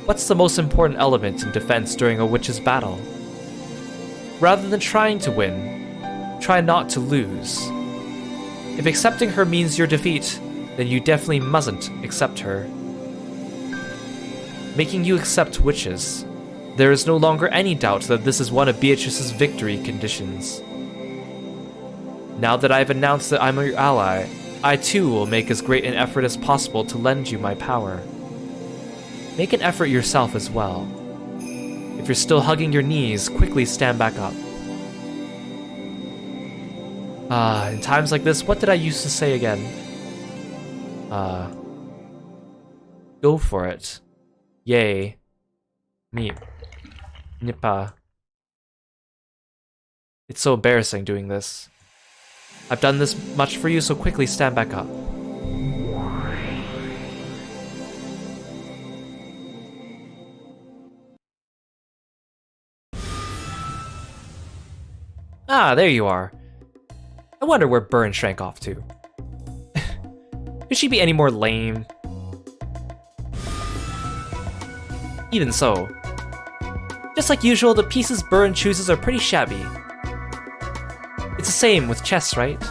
What's the most important element in defense during a witch's battle? Rather than trying to win, try not to lose. If accepting her means your defeat, then you definitely mustn't accept her. Making you accept witches. There is no longer any doubt that this is one of Beatrice's victory conditions. Now that I've announced that I'm your ally, I too will make as great an effort as possible to lend you my power. Make an effort yourself as well. If you're still hugging your knees, quickly stand back up. In times like this, what did I used to say again? Go for it. Yay. Meep. Nippa. It's so embarrassing doing this. I've done this much for you, so quickly stand back up. Ah, there you are. I wonder where Burn shrank off to. Could she be any more lame? Even so. Just like usual, the pieces Burn chooses are pretty shabby. It's the same with chess, right?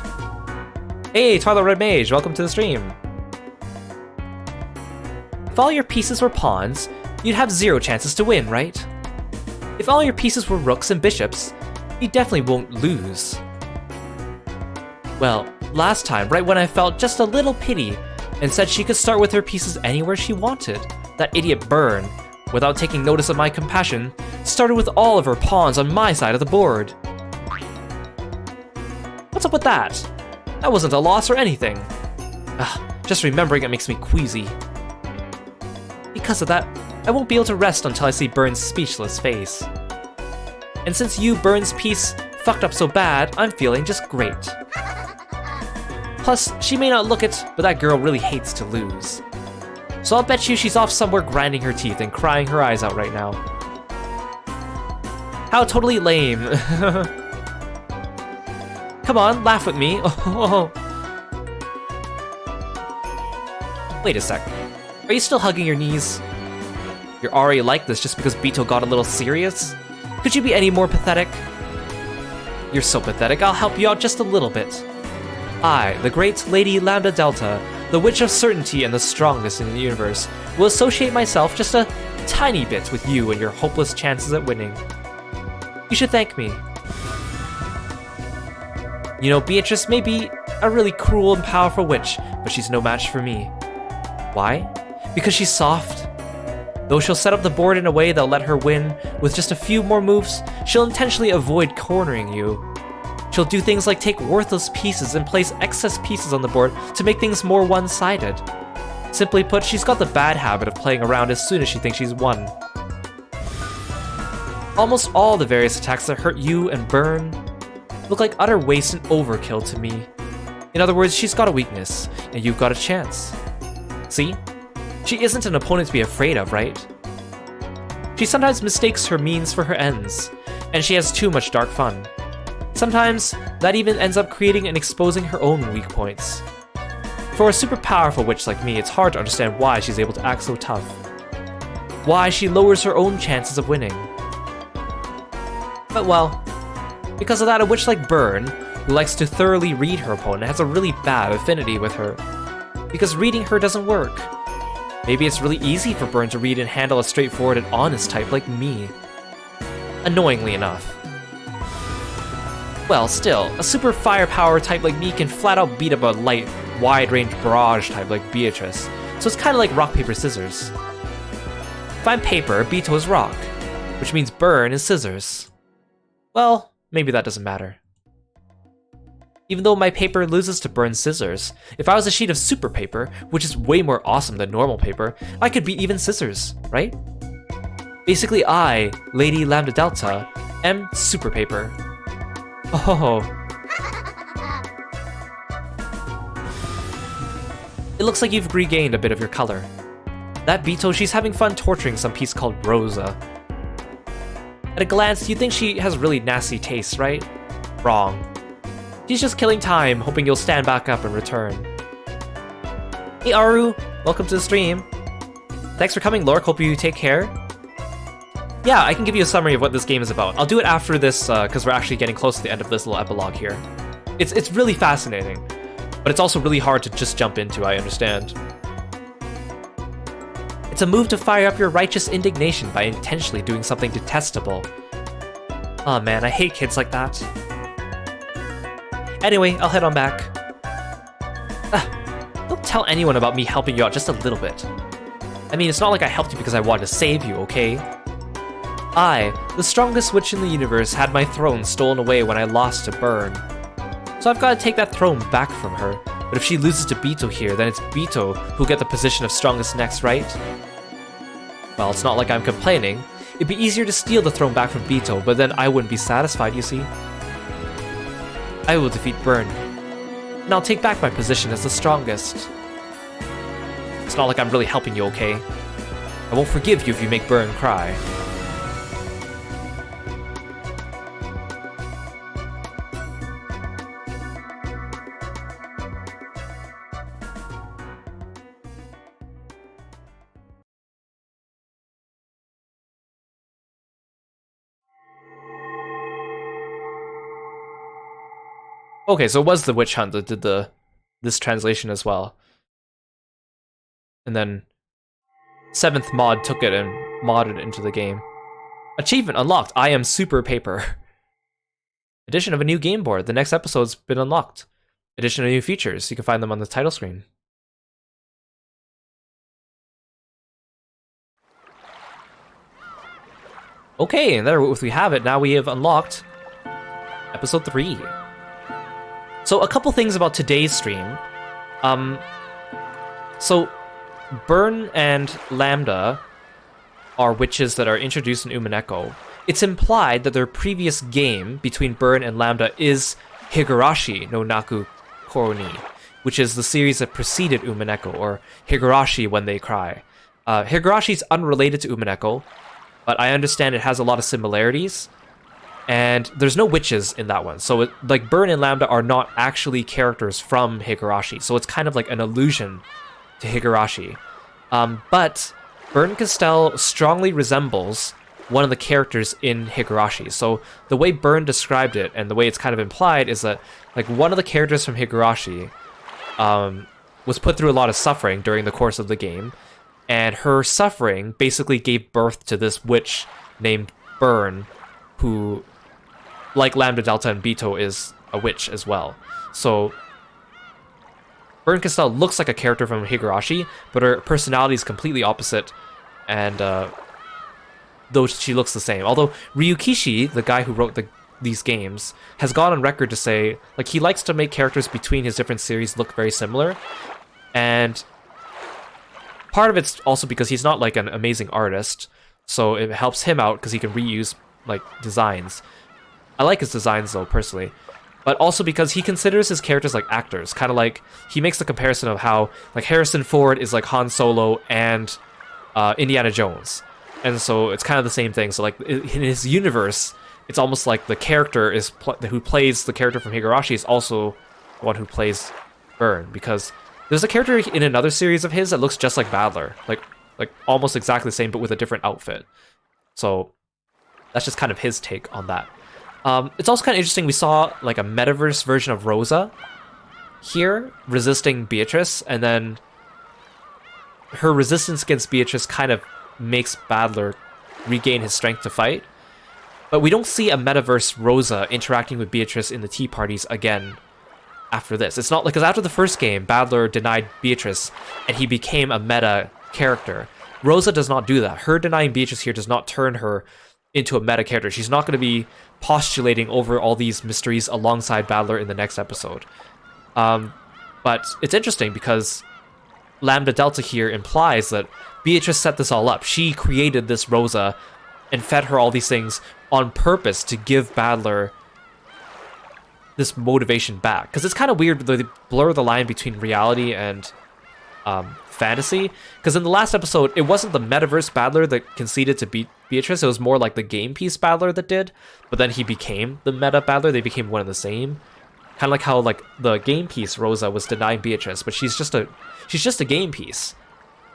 Hey, Twilight Red Mage, welcome to the stream. If all your pieces were pawns, you'd have 0 chances to win, right? If all your pieces were rooks and bishops, you definitely won't lose. Well, last time, right when I felt just a little pity and said she could start with her pieces anywhere she wanted, that idiot Burn, without taking notice of my compassion, started with all of her pawns on my side of the board. What's up with that? That wasn't a loss or anything. Just remembering it makes me queasy. Because of that, I won't be able to rest until I see Burn's speechless face. And since you, Burn's piece, fucked up so bad, I'm feeling just great. Plus, she may not look it, but that girl really hates to lose. So I'll bet you she's off somewhere grinding her teeth and crying her eyes out right now. How totally lame. Come on, laugh with me. Wait a sec. Are you still hugging your knees? You're already like this just because Bito got a little serious? Could you be any more pathetic? You're so pathetic, I'll help you out just a little bit. I, the great Lady Lambda Delta, the Witch of Certainty and the strongest in the universe, will associate myself just a tiny bit with you and your hopeless chances at winning. You should thank me. You know, Beatrice may be a really cruel and powerful witch, but she's no match for me. Why? Because she's soft. Though she'll set up the board in a way that'll let her win with just a few more moves, she'll intentionally avoid cornering you. She'll do things like take worthless pieces and place excess pieces on the board to make things more one-sided. Simply put, she's got the bad habit of playing around as soon as she thinks she's won. Almost all the various attacks that hurt you and Burn look like utter waste and overkill to me. In other words, she's got a weakness, and you've got a chance. See? She isn't an opponent to be afraid of, right? She sometimes mistakes her means for her ends, and she has too much dark fun. Sometimes, that even ends up creating and exposing her own weak points. For a super powerful witch like me, it's hard to understand why she's able to act so tough. Why she lowers her own chances of winning. But well, because of that, a witch like Burn, who likes to thoroughly read her opponent and has a really bad affinity with her. Because reading her doesn't work. Maybe it's really easy for Burn to read and handle a straightforward and honest type like me. Annoyingly enough. Well, still, a super firepower type like me can flat out beat up a light, wide-range barrage type like Beatrice, so it's kinda like rock, paper, scissors. If I'm paper, Bito is rock, which means Burn is scissors. Well, maybe that doesn't matter. Even though my paper loses to Burn's scissors, if I was a sheet of super paper, which is way more awesome than normal paper, I could be even scissors, right? Basically I, Lady Lambda Delta, am super paper. Oh. It looks like you've regained a bit of your color. That Bito, she's having fun torturing some piece called Rosa. At a glance, you'd think she has really nasty tastes, right? Wrong. She's just killing time, hoping you'll stand back up and return. Hey Aru, welcome to the stream. Thanks for coming, Lork, hope you take care. Yeah, I can give you a summary of what this game is about. I'll do it after this, because we're actually getting close to the end of this little epilogue here. It's really fascinating, but it's also really hard to just jump into, I understand. It's a move to fire up your righteous indignation by intentionally doing something detestable. Aw man, I hate kids like that. Anyway, I'll head on back. Don't tell anyone about me helping you out just a little bit. I mean, it's not like I helped you because I wanted to save you, okay? I, the strongest witch in the universe, had my throne stolen away when I lost to Burn. So I've got to take that throne back from her. But if she loses to Bito here, then it's Bito who'll get the position of strongest next, right? Well, it's not like I'm complaining. It'd be easier to steal the throne back from Bito, but then I wouldn't be satisfied, you see. I will defeat Burn, and I'll take back my position as the strongest. It's not like I'm really helping you, okay? I won't forgive you if you make Burn cry. Okay, so it was the Witch Hunt that did this translation as well. And then 7th mod took it and modded it into the game. Achievement unlocked, I am super paper. Addition of a new game board, the next episode's been unlocked. Addition of new features, you can find them on the title screen. Okay, and there we have it, now we have unlocked episode 3. So a couple things about today's stream. So Burn and Lambda are witches that are introduced in Umineko. It's implied that their previous game between Burn and Lambda is Higurashi no Naku Koro, which is the series that preceded Umineko, or Higurashi When They Cry. Higurashi is unrelated to Umineko, but I understand it has a lot of similarities. And there's no witches in that one. So, like, Burn and Lambda are not actually characters from Higurashi. So it's kind of like an allusion to Higurashi. But Burn-Castell strongly resembles one of the characters in Higurashi. So the way Burn described it, and the way it's kind of implied, is that, like, one of the characters from Higurashi was put through a lot of suffering during the course of the game. And her suffering basically gave birth to this witch named Burn, who, like Lambda, Delta, and Bito, is a witch as well. So Burn Castell looks like a character from Higurashi, but her personality is completely opposite, and though she looks the same. Although Ryukishi, the guy who wrote these games, has gone on record to say, like, he likes to make characters between his different series look very similar, and part of it's also because he's not like an amazing artist, so it helps him out because he can reuse, like, designs. I like his designs though, personally. But also because he considers his characters like actors. Kind of like, he makes the comparison of how, like, Harrison Ford is like Han Solo and Indiana Jones. And so it's kind of the same thing. So, like, in his universe, it's almost like the character is who plays the character from Higurashi is also the one who plays Burn. Because there's a character in another series of his that looks just like Badler. Like almost exactly the same, but with a different outfit. So that's just kind of his take on that. It's also kind of interesting. We saw like a metaverse version of Rosa here resisting Beatrice, and then her resistance against Beatrice kind of makes Badler regain his strength to fight. But we don't see a metaverse Rosa interacting with Beatrice in the tea parties again after this. It's not like, because after the first game, Badler denied Beatrice and he became a meta character. Rosa does not do that. Her denying Beatrice here does not turn her into a meta character. She's not going to be postulating over all these mysteries alongside Badler in the next episode. But it's interesting because Lambda Delta here implies that Beatrice set this all up. She created this Rosa and fed her all these things on purpose to give Badler this motivation back. Because it's kind of weird that they blur the line between reality and fantasy. Because in the last episode, it wasn't the metaverse Badler that conceded to beat Beatrice. It was more like the game piece Badler that did. But then he became the meta Badler. They became one and the same. Kind of like how like the game piece Rosa was denying Beatrice, but she's just a game piece.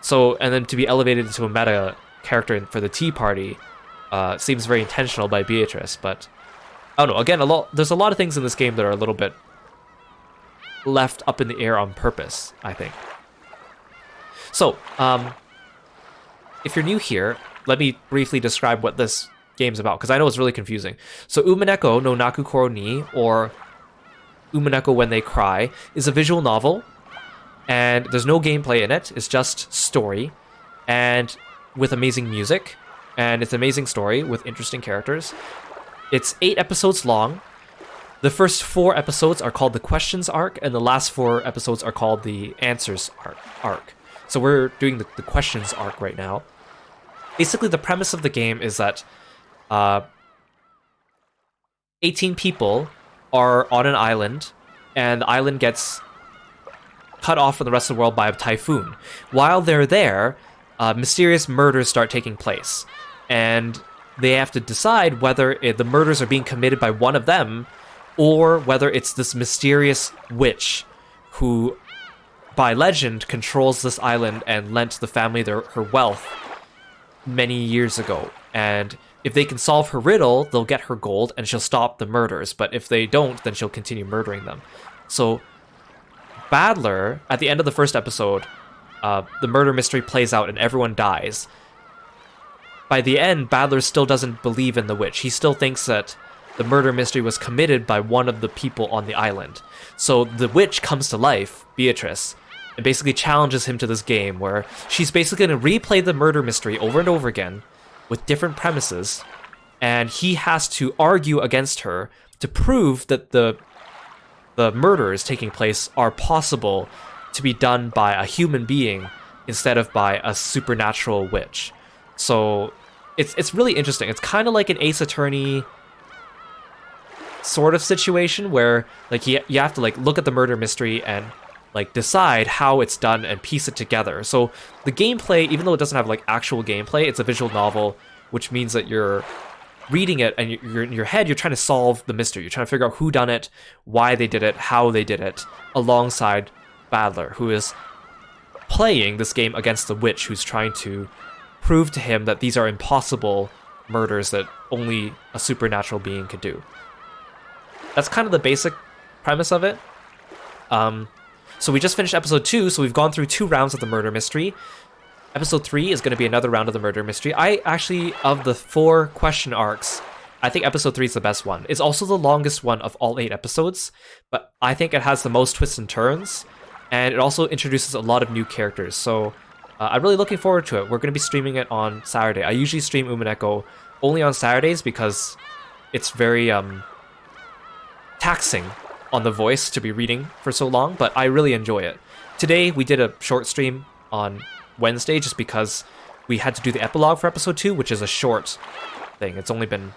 So, and then to be elevated into a meta character for the tea party seems very intentional by Beatrice. But I don't know. Again, there's a lot of things in this game that are a little bit left up in the air on purpose, I think. So, if you're new here, let me briefly describe what this game's about, because I know it's really confusing. So, Umineko no Naku Koro ni, or Umineko When They Cry, is a visual novel, and there's no gameplay in it. It's just story, and with amazing music, and it's an amazing story with interesting characters. It's 8 episodes long. The first 4 episodes are called the Questions arc, and the last 4 episodes are called the Answers arc. So we're doing the Questions arc right now. Basically, the premise of the game is that 18 people are on an island, and the island gets cut off from the rest of the world by a typhoon. While they're there, mysterious murders start taking place, and they have to decide whether the murders are being committed by one of them, or whether it's this mysterious witch who, by legend, controls this island and lent the family her wealth many years ago. And if they can solve her riddle, they'll get her gold and she'll stop the murders. But if they don't, then she'll continue murdering them. So Badler, at the end of the first episode, the murder mystery plays out and everyone dies. By the end, Badler still doesn't believe in the witch. He still thinks that the murder mystery was committed by one of the people on the island. So the witch comes to life, Beatrice, and basically challenges him to this game where she's basically going to replay the murder mystery over and over again with different premises, and he has to argue against her to prove that the murders taking place are possible to be done by a human being instead of by a supernatural witch. So it's really interesting. It's kind of like an Ace Attorney sort of situation where like you have to like look at the murder mystery and like decide how it's done and piece it together. So the gameplay, even though it doesn't have like actual gameplay, it's a visual novel, which means that you're reading it and you're in your head, you're trying to solve the mystery. You're trying to figure out who done it, why they did it, how they did it, alongside Badler, who is playing this game against the witch, who's trying to prove to him that these are impossible murders that only a supernatural being could do. That's kind of the basic premise of it. So we just finished episode 2, so we've gone through 2 rounds of the murder mystery. Episode 3 is going to be another round of the murder mystery. I actually, of the 4 question arcs, I think episode 3 is the best one. It's also the longest one of all 8 episodes, but I think it has the most twists and turns, and it also introduces a lot of new characters. So I'm really looking forward to it. We're going to be streaming it on Saturday. I usually stream Umineko only on Saturdays because it's very taxing on the voice to be reading for so long, but I really enjoy it. Today we did a short stream on Wednesday just because we had to do the epilogue for episode 2, which is a short thing. It's only been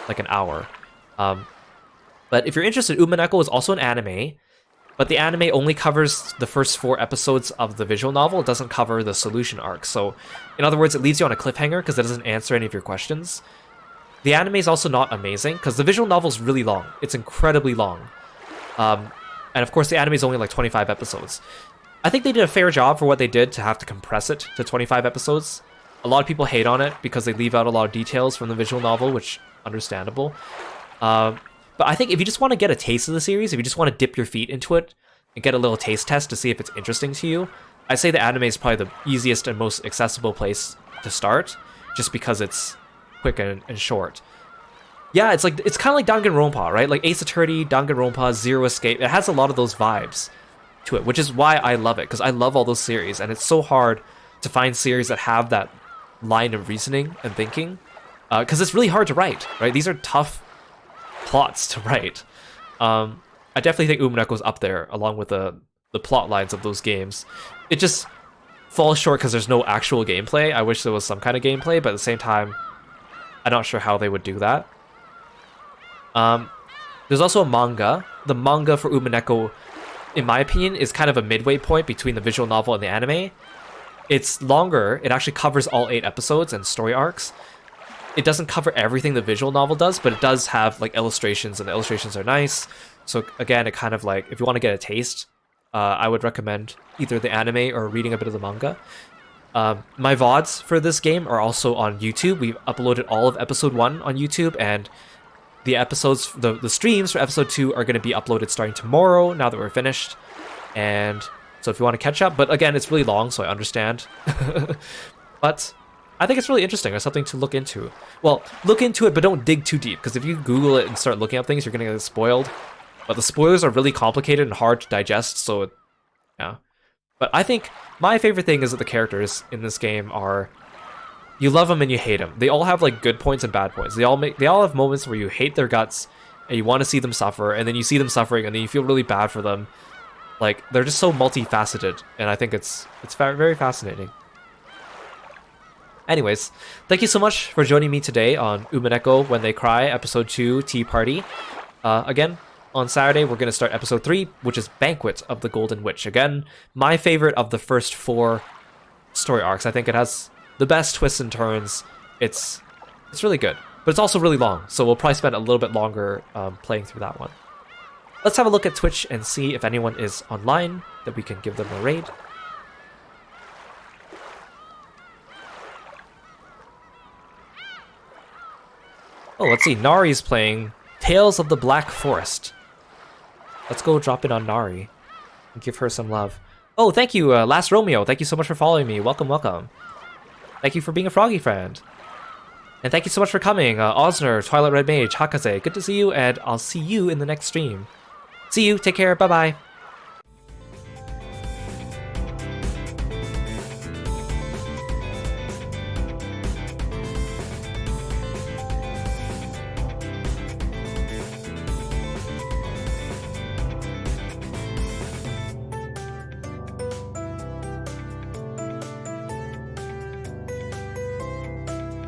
like an hour. But if you're interested, Umineko is also an anime, but the anime only covers the first 4 episodes of the visual novel. It doesn't cover the solution arc. So in other words, it leaves you on a cliffhanger because it doesn't answer any of your questions. The anime is also not amazing because the visual novel is really long. It's incredibly long. And of course the anime is only like 25 episodes. I think they did a fair job for what they did to have to compress it to 25 episodes. A lot of people hate on it because they leave out a lot of details from the visual novel, which understandable. But I think if you just want to get a taste of the series, if you just want to dip your feet into it and get a little taste test to see if it's interesting to you, I'd say the anime is probably the easiest and most accessible place to start, just because it's quick and short. Yeah, it's kind of like Danganronpa, right? Like Ace Attorney, Danganronpa, Zero Escape. It has a lot of those vibes to it, which is why I love it, because I love all those series, and it's so hard to find series that have that line of reasoning and thinking, because it's really hard to write, right? These are tough plots to write. I definitely think Umineko's up there, along with the plot lines of those games. It just falls short because there's no actual gameplay. I wish there was some kind of gameplay, but at the same time, I'm not sure how they would do that. There's also a manga. The manga for Umineko, in my opinion, is kind of a midway point between the visual novel and the anime. It's longer. It actually covers all 8 episodes and story arcs. It doesn't cover everything the visual novel does, but it does have like illustrations, and the illustrations are nice. So again, it kind of like, if you want to get a taste, I would recommend either the anime or reading a bit of the manga. My VODs for this game are also on YouTube. We've uploaded all of episode 1 on YouTube, and the episodes, the streams for episode 2 are going to be uploaded starting tomorrow, now that we're finished. And so if you want to catch up, but again, it's really long, so I understand. But I think it's really interesting. It's something to look into. Well, look into it, but don't dig too deep, because if you Google it and start looking up things, you're going to get spoiled. But the spoilers are really complicated and hard to digest, so yeah. But I think my favorite thing is that the characters in this game are, you love them and you hate them. They all have like good points and bad points. They all have moments where you hate their guts and you want to see them suffer, and then you see them suffering and then you feel really bad for them. Like, they're just so multifaceted, and I think it's very fascinating. Anyways, thank you so much for joining me today on Umineko When They Cry, Episode 2, Tea Party. Again, on Saturday, we're going to start Episode 3, which is Banquet of the Golden Witch. Again, my favorite of the first 4 story arcs. I think it has the best twists and turns. It's really good, but it's also really long, so we'll probably spend a little bit longer playing through that one. Let's have a look at Twitch and see if anyone is online that we can give them a raid. Oh, let's see. Nari's playing Tales of the Black Forest. Let's go drop in on Nari and give her some love. Oh, thank you, Last Romeo. Thank you so much for following me. Welcome, welcome. Thank you for being a Froggy friend. And thank you so much for coming, Osner, Twilight Red Mage, Hakaze. Good to see you, and I'll see you in the next stream. See you. Take care. Bye-bye.